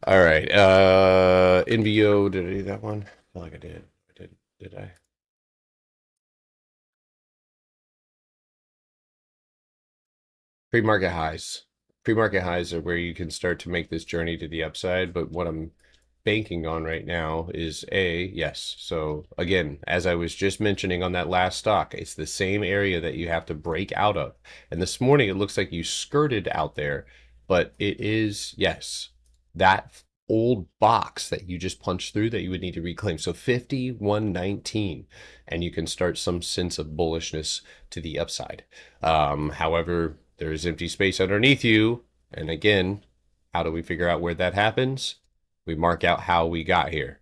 All right. NVO, did I do that one? I feel like I did. Did I? Pre-market highs. Pre-market highs are where you can start to make this journey to the upside, but what I'm banking on right now is yes. So again, as I was just mentioning on that last stock, it's the same area that you have to break out of. And this morning it looks like you skirted out there, but it is, yes, that old box that you just punched through that you would need to reclaim. So 5119, and you can start some sense of bullishness to the upside. However, there is empty space underneath you. And again, how do we figure out where that happens? We mark out how we got here.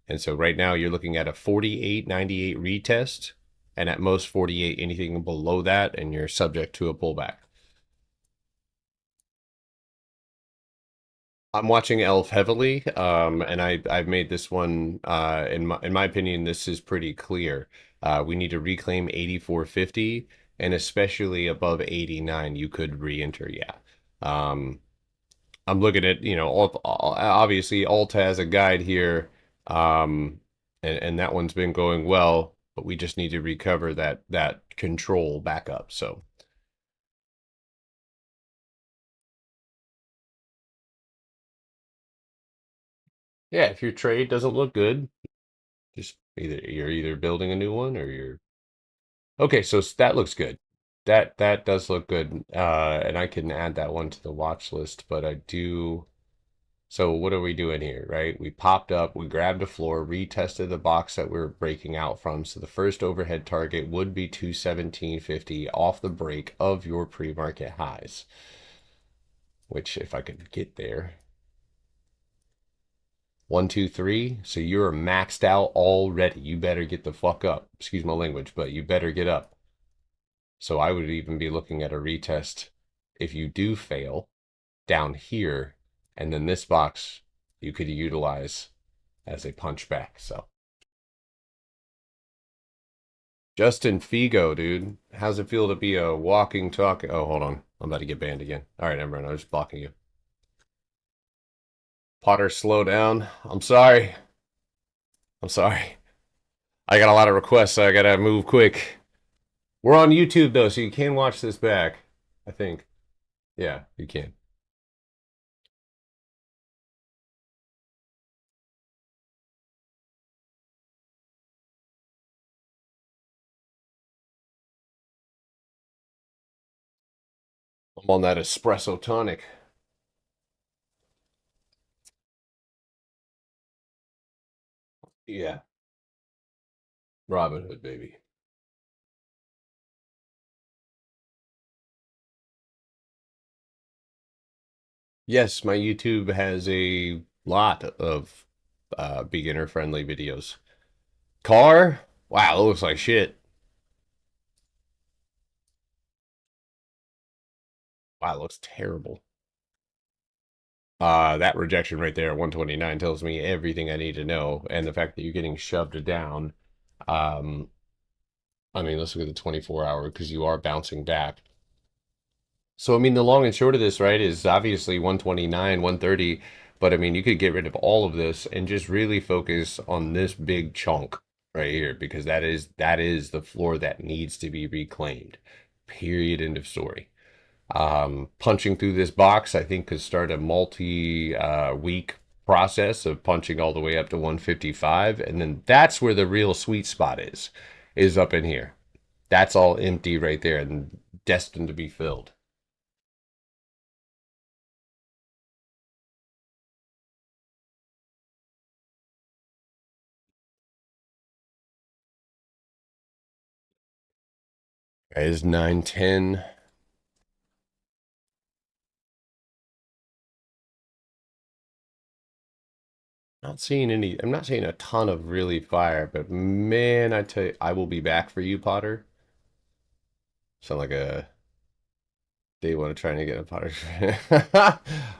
And so right now you're looking at a 48.98 retest, and at most 48, anything below that, and you're subject to a pullback. I'm watching Elf heavily, and I've made this one, in my opinion, this is pretty clear. We need to reclaim 84.50, and especially above 89, you could re-enter, yeah. I'm looking at, obviously Alta has a guide here, and that one's been going well, but we just need to recover that control back up. So yeah, if your trade doesn't look good, just you're either building a new one or you're okay. So that looks good. That does look good, and I can add that one to the watch list. But I do. So what are we doing here, right? We popped up, we grabbed a floor, retested the box that we are breaking out from. So the first overhead target would be 217.50 off the break of your pre-market highs, which if I could get there. 1, 2, 3. So you're maxed out already. You better get the fuck up. Excuse my language, but you better get up. So I would even be looking at a retest if you do fail down here, and then this box you could utilize as a punchback. So Justin Figo, dude, how's it feel to be a walking, talking? Oh, hold on, I'm about to get banned again. All right, never mind. I'm just blocking you. Potter, slow down. I'm sorry. I'm sorry. I got a lot of requests, so I gotta move quick. We're on YouTube though, so you can watch this back. I think. Yeah, you can. I'm on that espresso tonic. Yeah. Robin Hood, baby. Yes, my YouTube has a lot of beginner friendly videos. Car? Wow, it looks like shit. Wow, it looks terrible. That rejection right there, 129, tells me everything I need to know. And the fact that you're getting shoved down. Um, I mean, let's look at the 24-hour because you are bouncing back. So, I mean, the long and short of this, right, is obviously 129, 130. But I mean, you could get rid of all of this and just really focus on this big chunk right here because that is the floor that needs to be reclaimed. Period. End of story. Punching through this box, I think, could start a multi-week process of punching all the way up to 155. And then that's where the real sweet spot is up in here. That's all empty right there and destined to be filled. Is 910. Not seeing any, I'm not seeing a ton of really fire, but man, I tell you, I will be back for you, Potter. Sound like a day one of trying to get a Potter.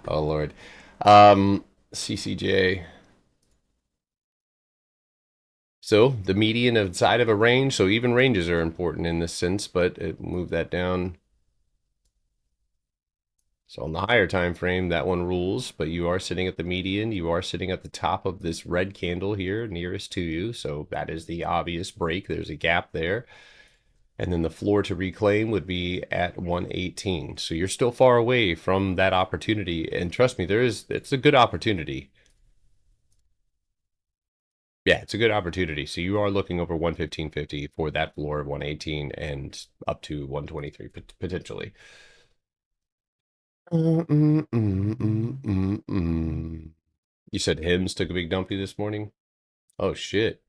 Oh Lord. CCJ. So the median inside of a range, so even ranges are important in this sense, but move that down. So on the higher time frame, that one rules, but you are sitting at the median. You are sitting at the top of this red candle here nearest to you. So that is the obvious break. There's a gap there. And then the floor to reclaim would be at 118. So you're still far away from that opportunity. And trust me, it's a good opportunity. Yeah, it's a good opportunity. So you are looking over 115.50 for that floor of 118 and up to 123 potentially. You said Hims took a big dumpy this morning? Oh, shit.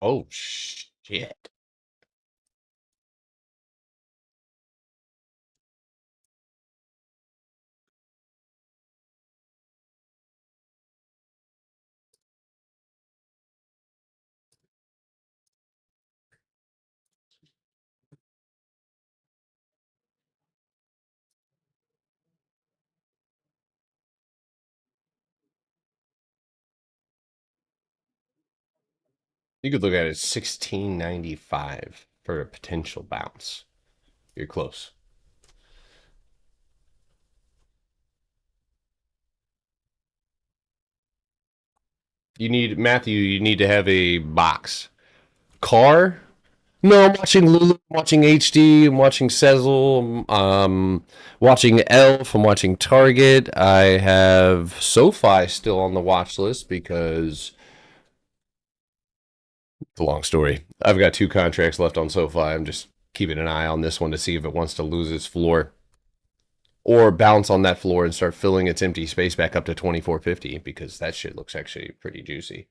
Oh, shit. You could look at it as 1695 for a potential bounce. You're close. You need to have a box. Car? No, I'm watching Lulu, I'm watching HD, I'm watching Sezzle, watching Elf, I'm watching Target. I have SoFi still on the watch list because it's a long story. I've got 2 contracts left on SoFi. I'm just keeping an eye on this one to see if it wants to lose its floor or bounce on that floor and start filling its empty space back up to 2450 because that shit looks actually pretty juicy.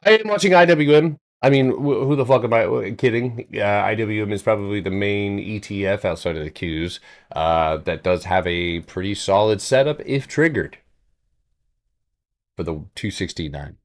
I am watching IWM. I mean, who the fuck am I kidding? IWM is probably the main ETF outside of the Qs that does have a pretty solid setup if triggered for the 269.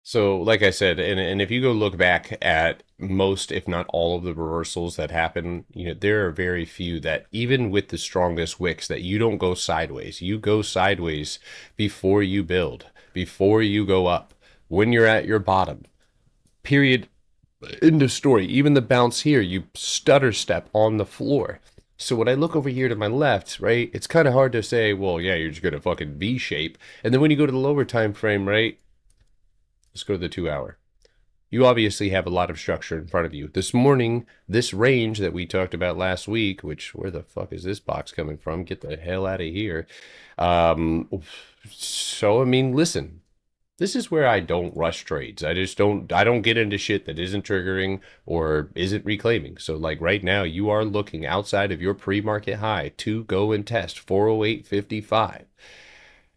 So, like I said, and if you go look back at most, if not all of the reversals that happen, there are very few that, even with the strongest wicks, that you don't go sideways. You go sideways before you build, before you go up, when you're at your bottom. Period. End of story. Even the bounce here, you stutter step on the floor. So when I look over here to my left, right, it's kind of hard to say, well, yeah, you're just going to fucking V shape. And then when you go to the lower time frame, right, let's go to the 2 hour. You obviously have a lot of structure in front of you. This morning, this range that we talked about last week, which, where the fuck is this box coming from? Get the hell out of here. So, I mean, listen, this is where I don't rush trades. I don't get into shit that isn't triggering or isn't reclaiming. So like right now, you are looking outside of your pre-market high to go and test 408.55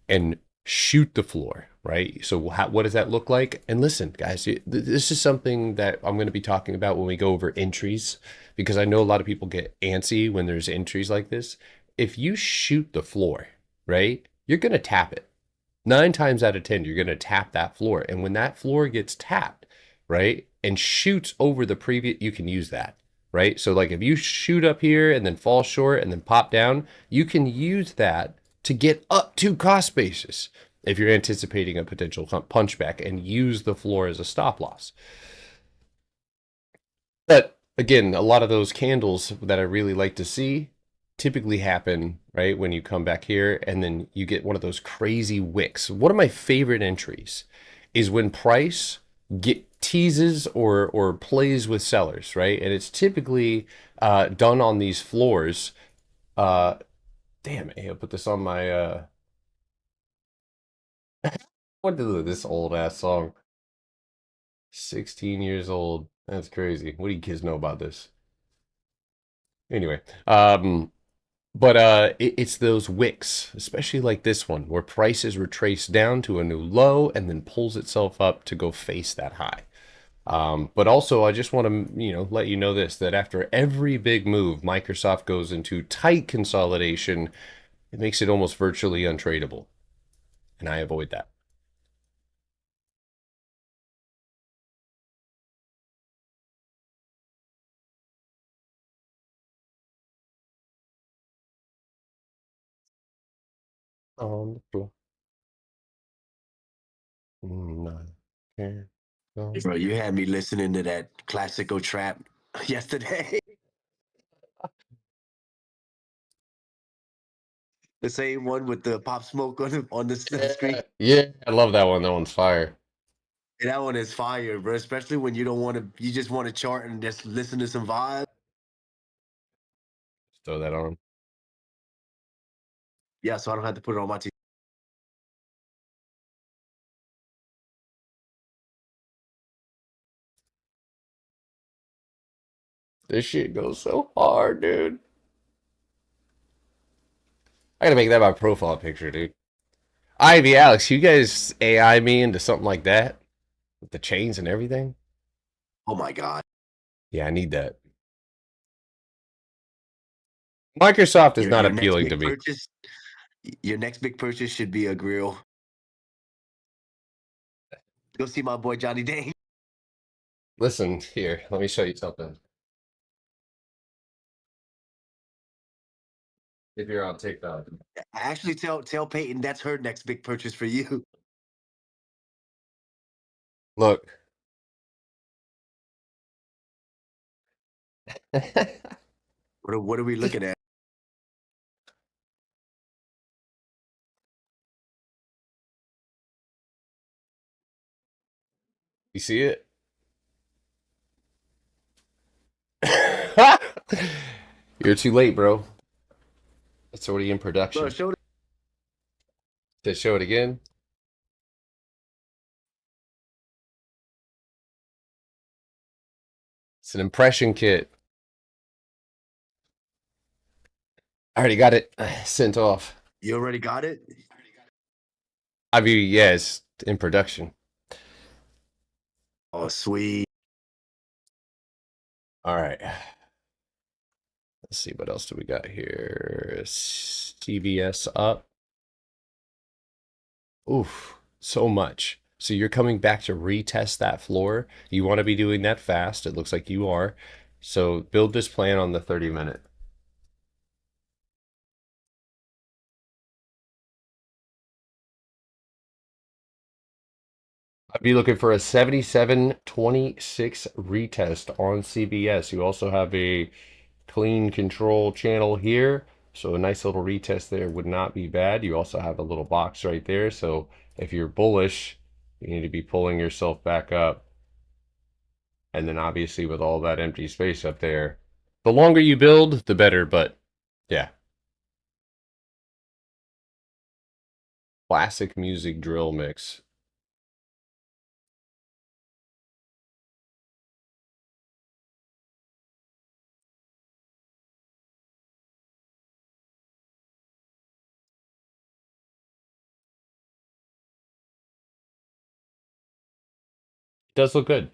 and shoot the floor, right? So what does that look like? And listen, guys, this is something that I'm going to be talking about when we go over entries, because I know a lot of people get antsy when there's entries like this. If you shoot the floor, right, you're going to tap it. 9 times out of 10, you're going to tap that floor. And when that floor gets tapped, right, and shoots over the previous, you can use that, right? So like if you shoot up here and then fall short and then pop down, you can use that to get up to cost basis if you're anticipating a potential punchback, and use the floor as a stop loss. But again, a lot of those candles that I really like to see typically happen, right, when you come back here and then you get one of those crazy wicks. One of my favorite entries is when price teases or plays with sellers, right? And it's typically done on these floors. Damn it, I'll put this on my what is this old ass song? 16 years old. That's crazy. What do you kids know about this? Anyway, but it's those wicks, especially like this one, where prices retrace down to a new low and then pulls itself up to go face that high. But also, I just want to, let you know this, that after every big move, Microsoft goes into tight consolidation. It makes it almost virtually untradeable, and I avoid that. On the floor. No. Okay. No. Bro, you had me listening to that classical trap yesterday. The same one with the Pop Smoke on the screen. Yeah, I love that one. That one's fire. And that one is fire, bro. Especially when you don't want to, you just want to chart and just listen to some vibes. Just throw that on. Yeah, so I don't have to put it on my TV. This shit goes so hard, dude. I gotta make that my profile picture, dude. Ivy, Alex, you guys AI me into something like that? With the chains and everything? Oh my god. Yeah, I need that. Microsoft is not Your next appealing big to me. purchase, your next big purchase should be a grill. Go see my boy Johnny Dane. Listen, here, let me show you something. If you're on TikTok. Actually, tell Peyton that's her next big purchase for you. Look. What are we looking at? You see it? You're too late, bro. It's already in production. Bro, show To show it again. It's an impression kit. I already got it sent off. You already got it? I mean, yeah, it's in production. Oh, sweet. All right. Let's see, what else do we got here? CBS up. Oof, so much. So you're coming back to retest that floor. You want to be doing that fast. It looks like you are. So build this plan on the 30-minute. I'd be looking for a 7726 retest on CBS. You also have a clean control channel here. So a nice little retest there would not be bad. You also have a little box right there. So if you're bullish, you need to be pulling yourself back up. And then obviously with all that empty space up there, the longer you build, the better. But yeah. Classic music drill mix. It does look good.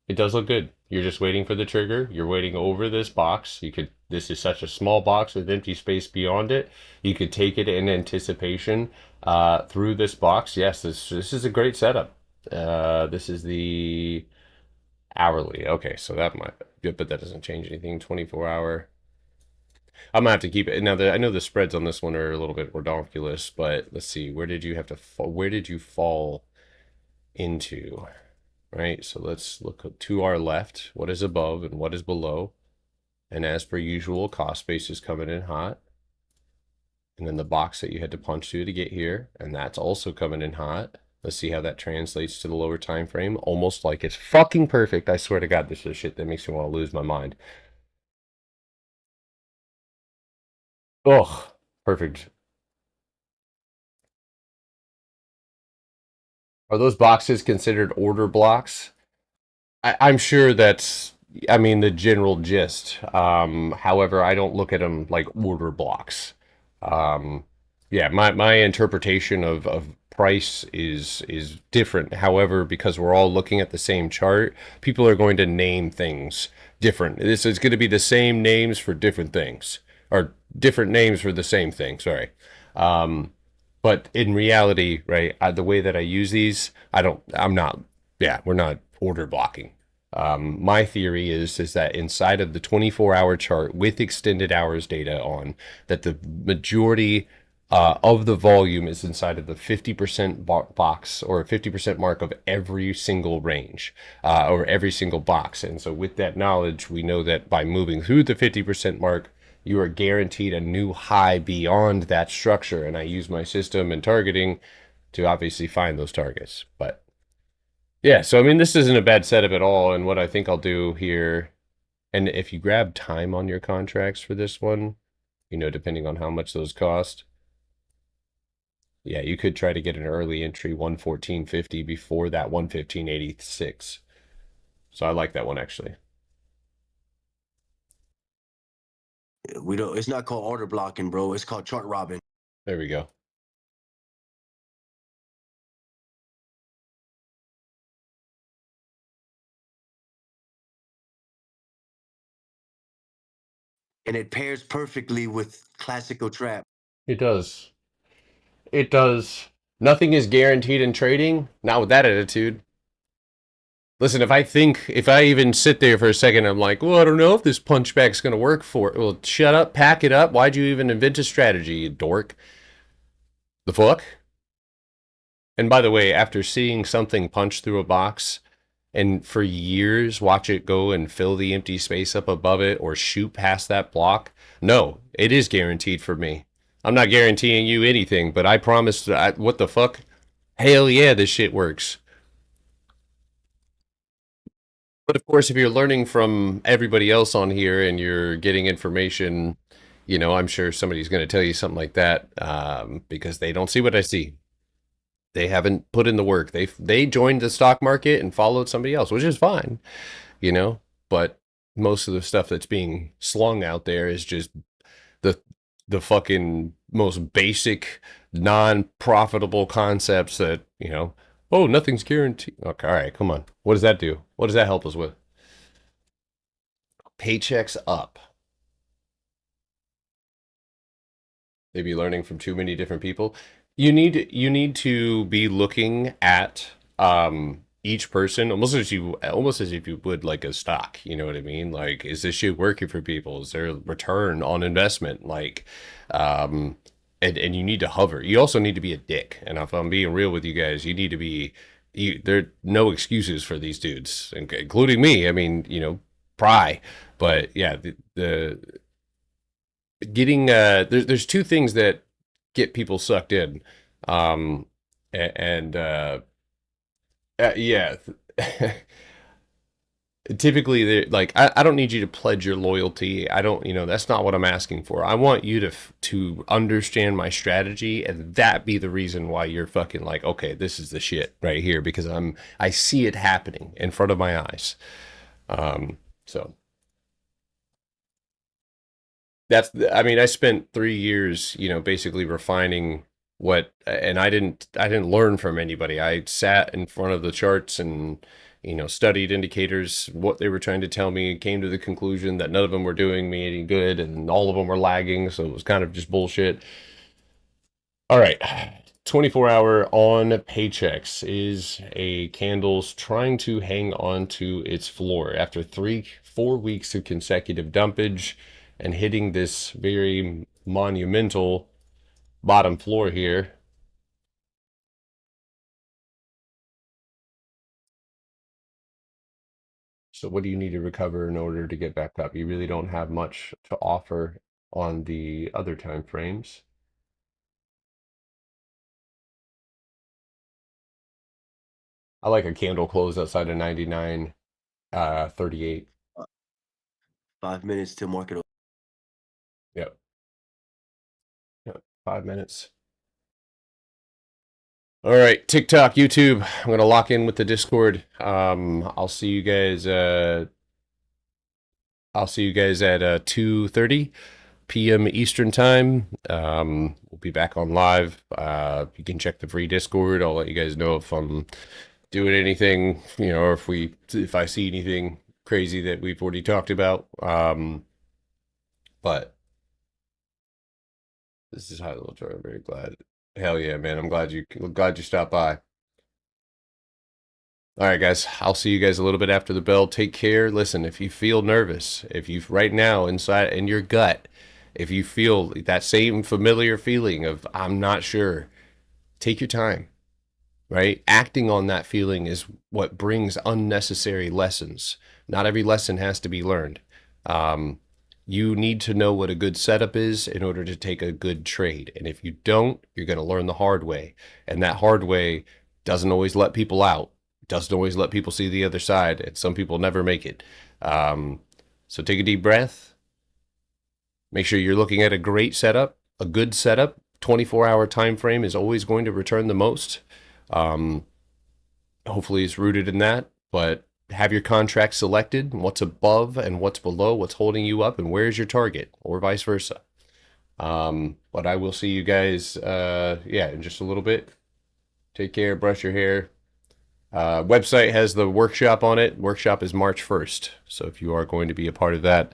It does look good. You're just waiting for the trigger. You're waiting over this box. This is such a small box with empty space beyond it. You could take it in anticipation through this box. Yes, this is a great setup. This is the hourly. Okay, so that might, yeah, but that doesn't change anything. 24-hour. I'm gonna have to keep it. Now, I know the spreads on this one are a little bit redonkulous, but let's see. Where did you have to fall? Where did you fall into? Right, so let's look to our left, what is above and what is below. And as per usual, cost base is coming in hot. And then the box that you had to punch through to get here, and that's also coming in hot. Let's see how that translates to the lower time frame. Almost like it's fucking perfect. I swear to God, this is shit that makes me want to lose my mind. Ugh, perfect. Are those boxes considered order blocks? I'm sure that's, I mean, the general gist. However, I don't look at them like order blocks. Yeah, my interpretation of price is different. However, because we're all looking at the same chart, people are going to name things different. This is going to be the same names for different things, or different names for the same thing. Sorry. But in reality, right, the way that I use these, we're not order blocking. My theory is that inside of the 24-hour chart with extended hours data on, that the majority of the volume is inside of the 50% box, or 50% mark of every single range, or every single box. And so with that knowledge, we know that by moving through the 50% mark, you are guaranteed a new high beyond that structure. And I use my system and targeting to obviously find those targets. But yeah, so I mean, this isn't a bad setup at all. And what I think I'll do here, and if you grab time on your contracts for this one, you know, depending on how much those cost, yeah, you could try to get an early entry 114.50 before that 115.86. So I like that one actually. We don't. It's not called order blocking, bro. It's called chart robbing. There we go. And it pairs perfectly with classical trap. It does. It does. Nothing is guaranteed in trading. Not with that attitude. Listen, if I even sit there for a second, I'm like, well, I don't know if this punchback's going to work for it. Well, shut up, pack it up. Why'd you even invent a strategy, you dork? The fuck? And by the way, after seeing something punch through a box and for years watch it go and fill the empty space up above it or shoot past that block, no, it is guaranteed for me. I'm not guaranteeing you anything, but I promise that what the fuck? Hell yeah, this shit works. But of course, if you're learning from everybody else on here and you're getting information, you know, I'm sure somebody's going to tell you something like that, because they don't see what I see. They haven't put in the work. They joined the stock market and followed somebody else, which is fine, you know. But most of the stuff that's being slung out there is just the fucking most basic, non-profitable concepts that, you know, oh, nothing's guaranteed. Okay, all right, come on. What does that do? What does that help us with? Paychecks up. They be learning from too many different people. You need to be looking at each person almost as if you would like a stock. You know what I mean? Like, is this shit working for people? Is there a return on investment? Like, and you need to hover. You also need to be a dick. And if I'm being real with you guys, you need to be. There are no excuses for these dudes, including me. I mean, you know, pry. But yeah, the getting there's two things that get people sucked in, yeah. Typically they're like, I don't need you to pledge your loyalty. I don't, you know, that's not what I'm asking for. I want you to understand my strategy, and that be the reason why you're fucking like, okay, this is the shit right here, because I see it happening in front of my eyes. So I mean, I spent 3 years, you know, basically refining and I didn't learn from anybody. I sat in front of the charts and, you know, studied indicators, what they were trying to tell me, and came to the conclusion that none of them were doing me any good and all of them were lagging. So it was kind of just bullshit. All right. 24-hour on Paychecks is a candles trying to hang on to its floor after 4 weeks of consecutive dumpage and hitting this very monumental bottom floor here. So what do you need to recover in order to get back up? You really don't have much to offer on the other time frames. I like a candle close outside of 99.38. 5 minutes to market. Yep. 5 minutes. All right, TikTok, YouTube. I'm gonna lock in with the Discord. I'll see you guys. I'll see you guys at 2:30. p.m. Eastern time. We'll be back on live. You can check the free Discord. I'll let you guys know if I'm doing anything, or if I see anything crazy that we've already talked about. But this is High Little Troy. I'm very glad. Hell yeah, man! I'm glad you stopped by. All right, guys. I'll see you guys a little bit after the bell. Take care. Listen, if you feel nervous, if you right now inside in your gut, if you feel that same familiar feeling of I'm not sure, take your time. Right? Acting on that feeling is what brings unnecessary lessons. Not every lesson has to be learned. You need to know what a good setup is in order to take a good trade. And if you don't, you're going to learn the hard way. And that hard way doesn't always let people out, doesn't always let people see the other side. And some people never make it. So take a deep breath. Make sure you're looking at a great setup, a good setup. 24-hour time frame is always going to return the most. Hopefully it's rooted in that, but have your contract selected, what's above and what's below, what's holding you up, and where's your target, or vice versa. But I will see you guys, in just a little bit. Take care, brush your hair. Website has the workshop on it. Workshop is March 1st. So if you are going to be a part of that,